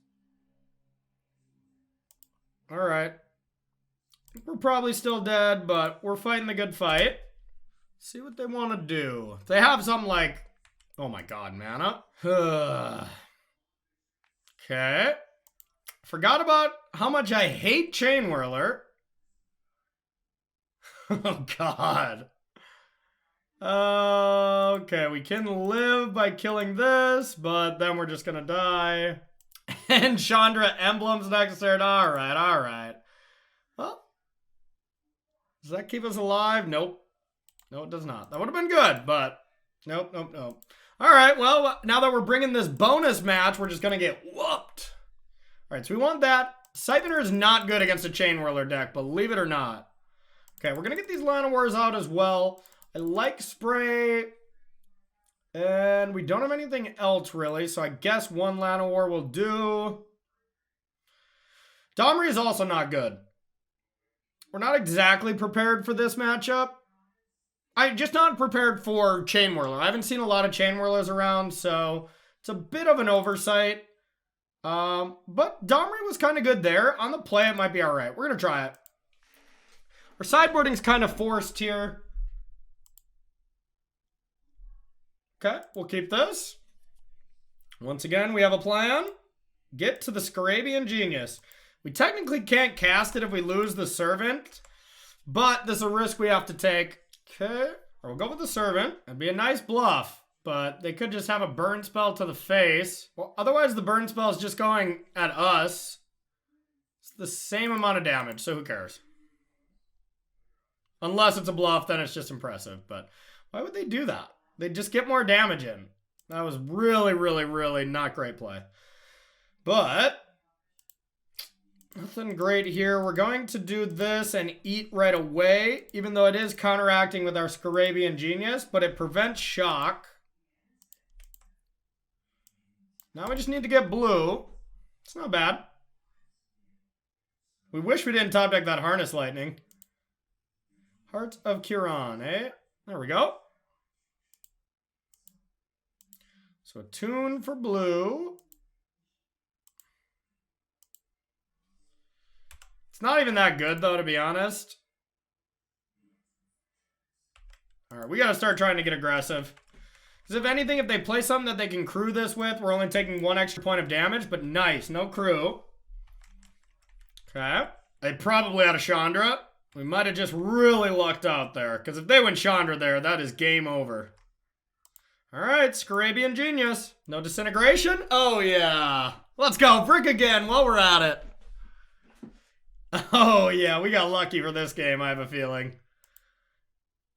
Speaker 1: All right. We're probably still dead, but we're fighting the good fight. See what they want to do. If they have something like, oh my god, mana. Okay. Forgot about how much I hate Chain Whirler. Oh, God. Okay, we can live by killing this, but then we're just gonna die. And Chandra Emblems next turn. All right, all right. Well, does that keep us alive? Nope. No, it does not. That would have been good, but nope, nope, nope. All right, well, now that we're bringing this bonus match, we're just gonna get whooped. All right, so we want that. Scythener is not good against a Chain Whirler deck, believe it or not. Okay, we're going to get these Llanowars out as well. I like Spray. And we don't have anything else, really, so I guess one Llanowar will do. Domri is also not good. We're not exactly prepared for this matchup. I'm just not prepared for Chain Whirler. I haven't seen a lot of Chain Whirlers around, so it's a bit of an oversight. But Domri was kind of good there. On the play, it might be all right. We're going to try it. Our sideboarding's kind of forced here. Okay, we'll keep this. Once again, we have a plan. Get to the Scarabian Genius. We technically can't cast it if we lose the Servant, but this is a risk we have to take. Okay, or we'll go with the Servant. It'd be a nice bluff. But they could just have a burn spell to the face. Well, otherwise the burn spell is just going at us. It's the same amount of damage, so who cares? Unless it's a bluff, then it's just impressive. But why would they do that? They'd just get more damage in. That was really, really, really not great play. But nothing great here. We're going to do this and eat right away, even though it is counteracting with our Scarabian Genius, but it prevents shock. Now we just need to get blue. It's not bad. We wish we didn't top deck that Harness Lightning. Heart of Kiran, eh? There we go. So a tune for blue. It's not even that good, though, to be honest. All right, we got to start trying to get aggressive. Because if anything, if they play something that they can crew this with, we're only taking 1 extra point of damage, but nice, no crew. Okay. They probably had a Chandra. We might have just really lucked out there. Because if they went Chandra there, that is game over. Alright, Scarabian Genius. No disintegration? Oh, yeah. Let's go. Brick again while we're at it. Oh, yeah. We got lucky for this game, I have a feeling.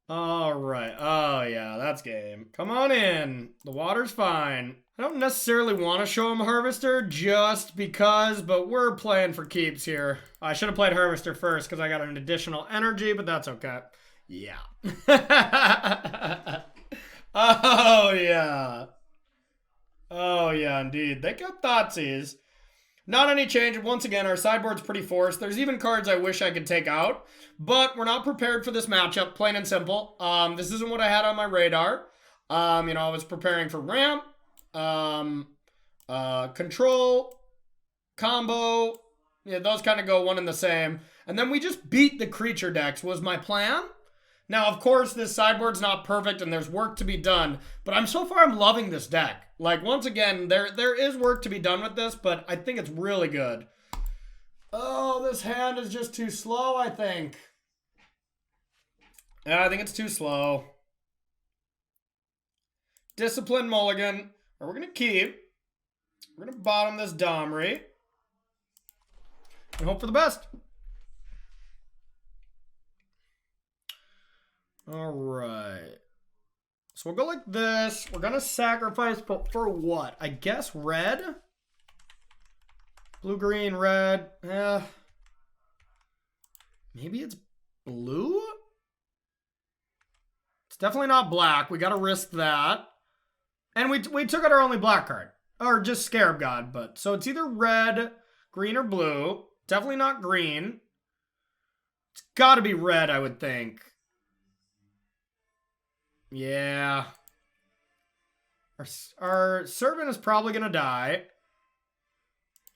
Speaker 1: Alright. Oh, yeah. That's game. Come on in. The water's fine. I don't necessarily want to show him Harvester just because, but we're playing for keeps here. I should have played Harvester first because I got an additional energy, but that's okay. Yeah. Oh, yeah. Oh, yeah, indeed. They got Thoughtseize. Not any change. Once again, our sideboard's pretty forced. There's even cards I wish I could take out, but we're not prepared for this matchup, plain and simple. This isn't what I had on my radar. You know, I was preparing for ramp, control, combo. Yeah, those kind of go one and the same. And then we just beat the creature decks was my plan. Now, of course, this sideboard's not perfect and there's work to be done, but I'm loving this deck. Like, once again, there is work to be done with this, but I think it's really good. Oh, this hand is just too slow, I think. Yeah, I think it's too slow. Discipline Mulligan. Or we're going to keep. We're going to bottom this Domri. And hope for the best. All right. So we'll go like this. We're going to sacrifice for what? I guess red? Blue, green, red. Maybe it's blue? It's definitely not black. We got to risk that. And we took out our only black card. Or just Scarab God. But so it's either red, green, or blue. Definitely not green. It's got to be red, I would think. Yeah. Our servant is probably going to die.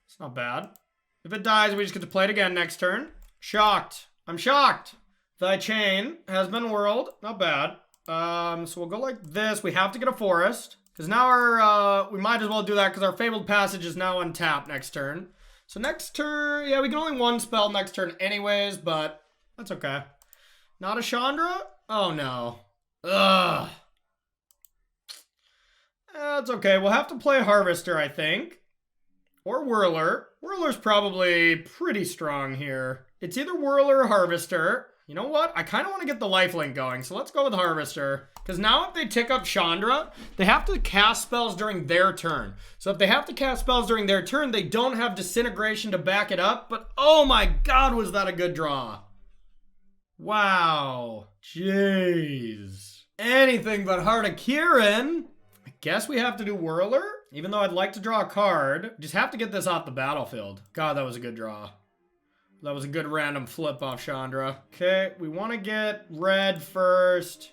Speaker 1: It's not bad. If it dies, we just get to play it again next turn. Shocked. I'm shocked. Thy chain has been whirled. Not bad. So we'll go like this. We have to get a forest. Because now our, we might as well do that because our Fabled Passage is now untapped next turn. So next turn, yeah, we can only one spell next turn anyways, but that's okay. Not a Chandra? Oh no. Ugh. That's okay. We'll have to play Harvester, I think. Or Whirler. Whirler's probably pretty strong here. It's either Whirler or Harvester. You know what? I kind of want to get the lifelink going, so let's go with Harvester. Because now if they tick up Chandra, they have to cast spells during their turn. So if they have to cast spells during their turn, they don't have Disintegration to back it up. But oh my god, was that a good draw. Wow. Jeez. Anything but Heart of Kieran. I guess we have to do Whirler. Even though I'd like to draw a card. Just have to get this off the battlefield. God, that was a good draw. That was a good random flip off Chandra. Okay, we want to get red first.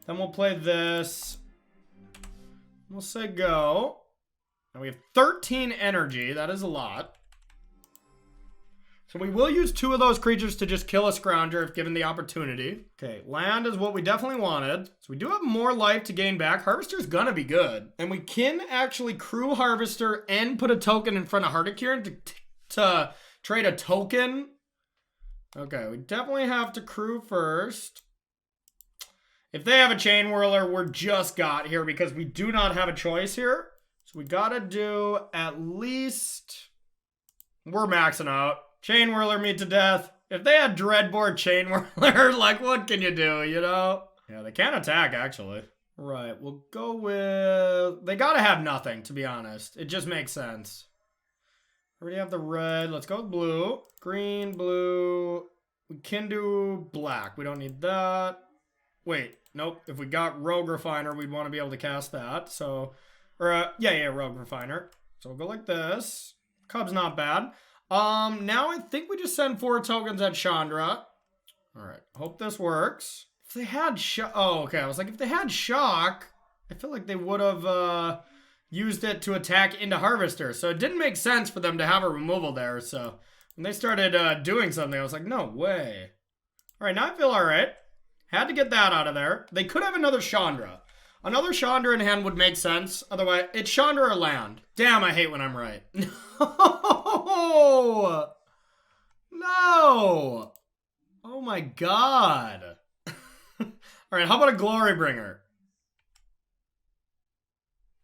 Speaker 1: Then we'll play this. We'll say go. And we have 13 energy. That is a lot. So we will use 2 of those creatures to just kill a Scrounger if given the opportunity. Okay, land is what we definitely wanted. So we do have more life to gain back. Harvester's gonna be good. And we can actually crew Harvester and put a token in front of Heart of Kieran to trade a token. Okay, we definitely have to crew first. If they have a Chain Whirler, we're just got here because we do not have a choice here. So we gotta do at least... We're maxing out. Chain Whirler me to death. If they had Dreadboard Chain Whirler, like, what can you do, you know? Yeah, they can attack, actually. Right, we'll go with... They gotta have nothing, to be honest. It just makes sense. Already have the red. Let's go with blue. Green, blue. We can do black. We don't need that. Wait, nope. If we got Rogue Refiner, we'd want to be able to cast that. So, or, yeah, Rogue Refiner. So we'll go like this. Cub's not bad. Now I think we just send 4 tokens at Chandra. All right, hope this works. If they had oh, okay. I was like, if they had Shock, I feel like they would have used it to attack into Harvester. So it didn't make sense for them to have a removal there. So when they started doing something, I was like, no way. All right, now I feel all right. Had to get that out of there. They could have another Chandra. Another Chandra in hand would make sense. Otherwise, it's Chandra or land. Damn, I hate when I'm right. No! No! Oh my god. Alright, how about a Glory Bringer?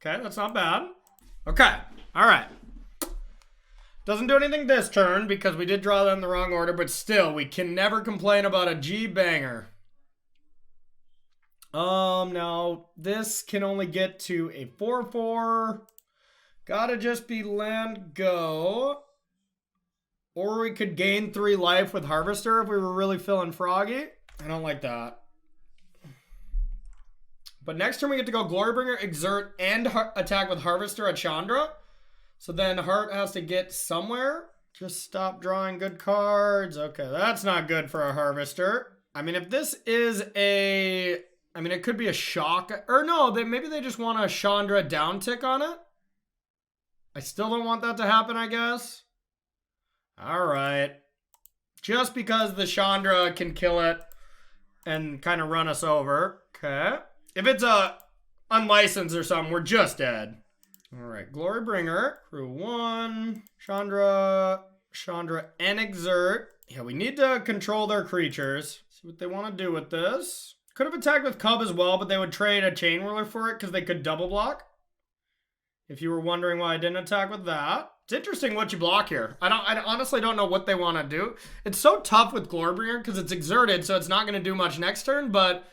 Speaker 1: Okay, that's not bad. Okay, alright. Doesn't do anything this turn because we did draw them in the wrong order, but still, we can never complain about a G-Banger. Now, this can only get to a 4/4. Gotta just be land go. Or we could gain 3 life with Harvester if we were really feeling froggy. I don't like that. But next turn we get to go Glorybringer, Exert, and attack with Harvester at Chandra. So then Heart has to get somewhere. Just stop drawing good cards. Okay, that's not good for a Harvester. I mean, if this is a... I mean, it could be a shock. Or no, maybe they just want a Chandra down tick on it. I still don't want that to happen, I guess. All right. Just because the Chandra can kill it and kind of run us over. Okay. If it's a unlicensed or something, we're just dead. All right. Glorybringer. Crew 1. Chandra, and Exert. Yeah, we need to control their creatures. See what they want to do with this. Could have attacked with Cub as well, but they would trade a Chain Whirler for it because they could double block. If you were wondering why I didn't attack with that. It's interesting what you block here. I honestly don't know what they want to do. It's so tough with Glorybringer because it's exerted, so it's not going to do much next turn, but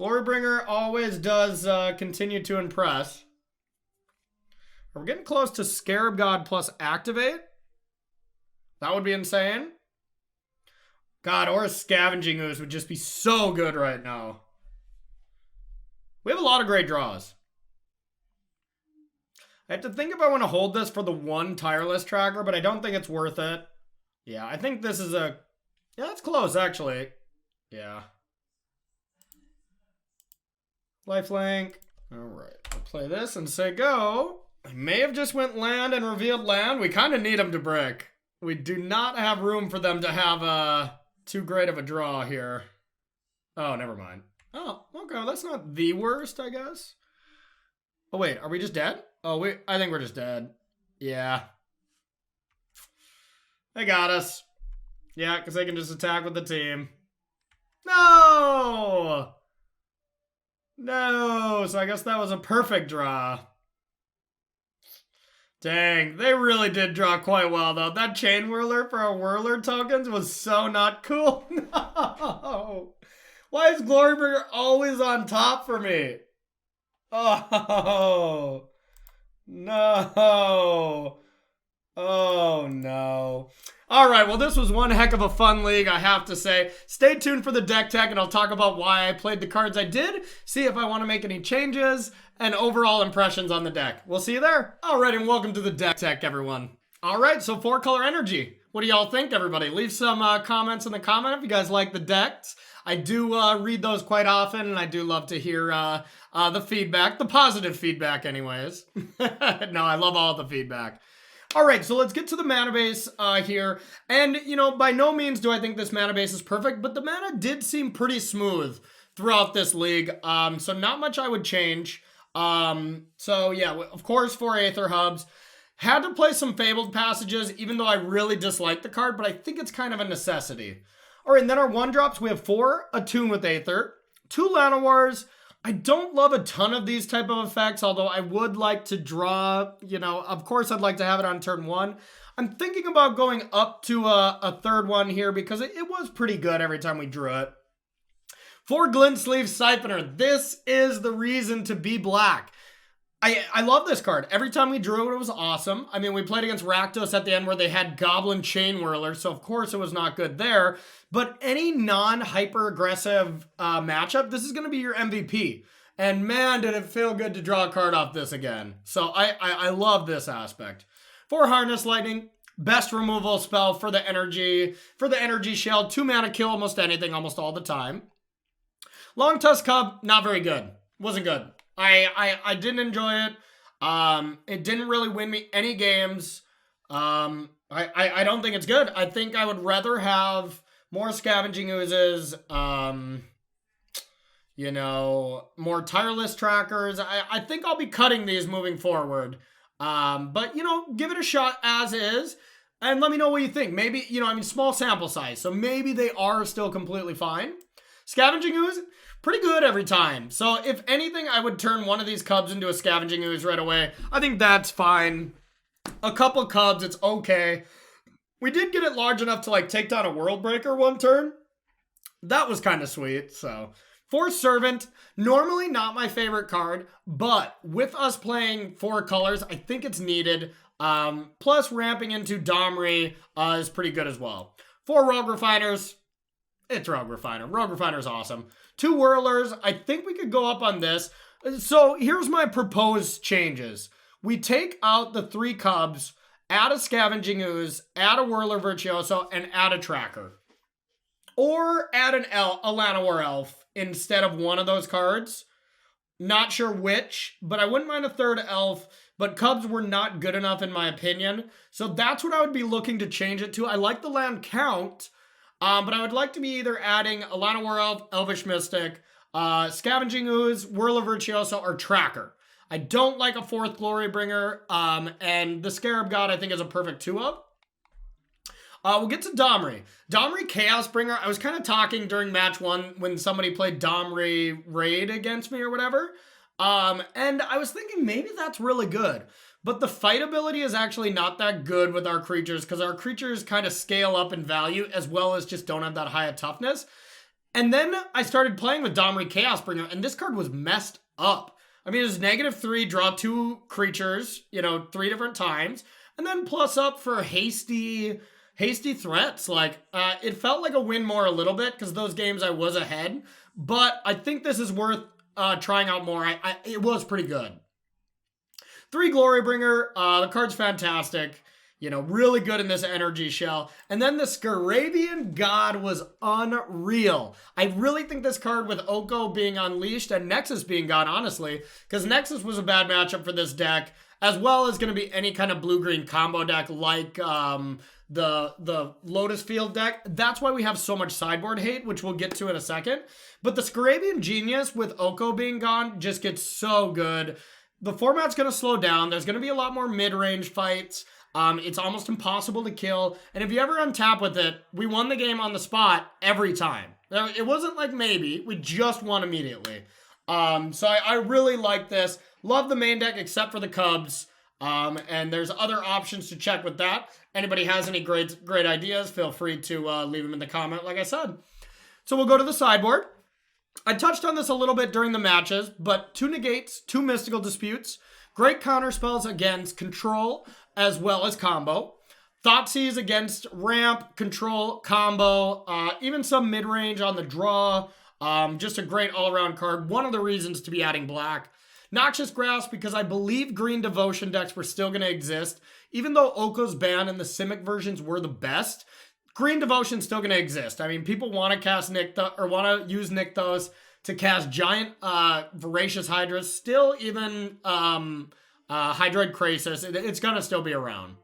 Speaker 1: Glorybringer always does continue to impress. Are we getting close to Scarab God plus Activate? That would be insane. God, or a Scavenging Ooze would just be so good right now. We have a lot of great draws. I have to think if I want to hold this for the one tireless tracker, but I don't think it's worth it. Yeah, I think this is a... Yeah, it's close, actually. Yeah. Lifelink. Alright, I'll play this and say go. I may have just went land and revealed land. We kind of need them to brick. We do not have room for them to have too great of a draw here. Oh, never mind. Oh, okay, well, that's not the worst, I guess. Oh, wait, are we just dead? Oh, I think we're just dead. Yeah. They got us. Yeah, because they can just attack with the team. No! No, so I guess that was a perfect draw. Dang, they really did draw quite well, though. That chain whirler for our whirler tokens was so not cool. No! Why is Glorybringer always on top for me? Oh, no. Oh, no. All right, well, this was one heck of a fun league, I have to say. Stay tuned for the deck tech, and I'll talk about why I played the cards I did, see if I want to make any changes, and overall impressions on the deck. We'll see you there. All right, and welcome to the deck tech, everyone. All right, so 4-color energy. What do y'all think, everybody? Leave some comments in the comment if you guys like the decks. I do read those quite often, and I do love to hear the feedback, the positive feedback anyways. No, I love all the feedback. All right, so let's get to the mana base here. And, you know, by no means do I think this mana base is perfect, but the mana did seem pretty smooth throughout this league. So not much I would change. So yeah, of course, 4 Aether Hubs. Had to play some Fabled Passages, even though I really dislike the card, but I think it's kind of a necessity. All right, and then our 1-drops, we have 4 Attune with Aether, 2 Llanowars. I don't love a ton of these type of effects, although I would like to draw, you know, of course I'd like to have it on turn 1. I'm thinking about going up to a third one here because it was pretty good every time we drew it. 4 Glint Sleeve Siphoner. This is the reason to be black. I love this card. Every time we drew it, it was awesome. I mean, we played against Rakdos at the end where they had Goblin Chain Whirler, so of course it was not good there. But any non-hyper-aggressive matchup, this is going to be your MVP. And man, did it feel good to draw a card off this again. So I love this aspect. 4 Harness Lightning, best removal spell for the energy shell. 2 mana kill almost anything, almost all the time. Long Tusk Cub, not very good. Wasn't good. I didn't enjoy it. It didn't really win me any games. I don't think it's good. I think I would rather have more Scavenging Oozes, you know, more tireless trackers. I think I'll be cutting these moving forward. But, you know, give it a shot as is. And let me know what you think. Maybe, you know, I mean, small sample size. So maybe they are still completely fine. Scavenging Ooze, pretty good every time. So if anything, I would turn one of these Cubs into a Scavenging Ooze right away. I think that's fine. A couple Cubs, it's okay. We did get it large enough to like take down a World Breaker one turn. That was kind of sweet. So 4 Servant, normally not my favorite card, but with us playing 4 colors, I think it's needed. Plus ramping into Domri is pretty good as well. 4 Rogue Refiners. It's Rogue Refiner. Rogue Refiner is awesome. 2 Whirlers. I think we could go up on this. So here's my proposed changes. We take out the 3 Cubs, add a Scavenging Ooze, add a Whirler Virtuoso, and add a Tracker. Or add a Llanowar Elf instead of one of those cards. Not sure which, but I wouldn't mind a 3rd Elf, but Cubs were not good enough in my opinion. So that's what I would be looking to change it to. I like the land count, but I would like to be either adding a Llanowar Elf, Elvish Mystic, Scavenging Ooze, Whirler Virtuoso, or Tracker. I don't like a 4th Glorybringer, and the Scarab God I think is a perfect 2-up. We'll get to Domri. Domri Chaosbringer, I was kind of talking during match 1 when somebody played Domri Raid against me or whatever, and I was thinking maybe that's really good. But the fight ability is actually not that good with our creatures because our creatures kind of scale up in value as well as just don't have that high of toughness. And then I started playing with Domri Chaosbringer, and this card was messed up. I mean, it was -3, draw 2 creatures, 3 different times, and then plus up for hasty threats. Like, it felt like a win more a little bit because those games I was ahead, but I think this is worth trying out more. It was pretty good. 3 Glorybringer, the card's fantastic. Really good in this energy shell. And then the Scarabian God was unreal. I really think this card with Oko being unleashed and Nexus being gone, honestly, because Nexus was a bad matchup for this deck, as well as going to be any kind of blue-green combo deck like the Lotus Field deck. That's why we have so much sideboard hate, which we'll get to in a second. But the Scarabian Genius with Oko being gone just gets so good. The format's going to slow down. There's going to be a lot more mid-range fights. It's almost impossible to kill. And if you ever untap with it, we won the game on the spot every time. It wasn't like maybe. We just won immediately. So I really like this. Love the main deck except for the Cubs. And there's other options to check with that. Anybody has any great ideas, feel free to leave them in the comment, like I said. So we'll go to the sideboard. I touched on this a little bit during the matches, but 2 negates, 2 mystical disputes, great counter spells against control as well as combo, Thoughtseize against ramp, control, combo, even some mid-range on the draw. Just a great all-around card. One of the reasons to be adding black. Noxious Grasp, because I believe green devotion decks were still going to exist. Even though Oko's ban and the Simic versions were the best, green devotion's still going to exist. I mean, people want to cast Nykthos, or want to use Nykthos to cast giant voracious hydras. Still, even Hydroid Krasis, it's going to still be around.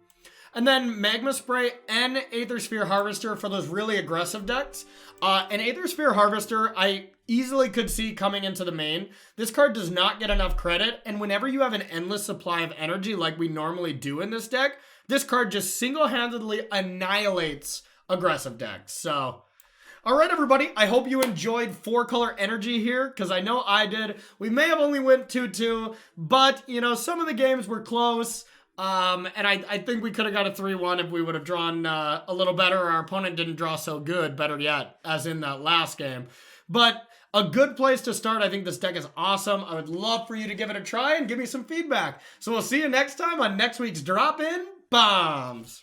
Speaker 1: And then Magma Spray and Aether Sphere Harvester for those really aggressive decks. And Aether Sphere Harvester, I easily could see coming into the main. This card does not get enough credit, and whenever you have an endless supply of energy like we normally do in this deck, this card just single-handedly annihilates aggressive decks. So, all right, everybody, I hope you enjoyed 4-color energy here, because I know I did. We may have only went 2-2, but, some of the games were close. And I think we could have got a 3-1 if we would have drawn a little better, or our opponent didn't draw so good, better yet, as in that last game. But a good place to start. I think this deck is awesome. I would love for you to give it a try and give me some feedback. So we'll see you next time on next week's Droppin Baums.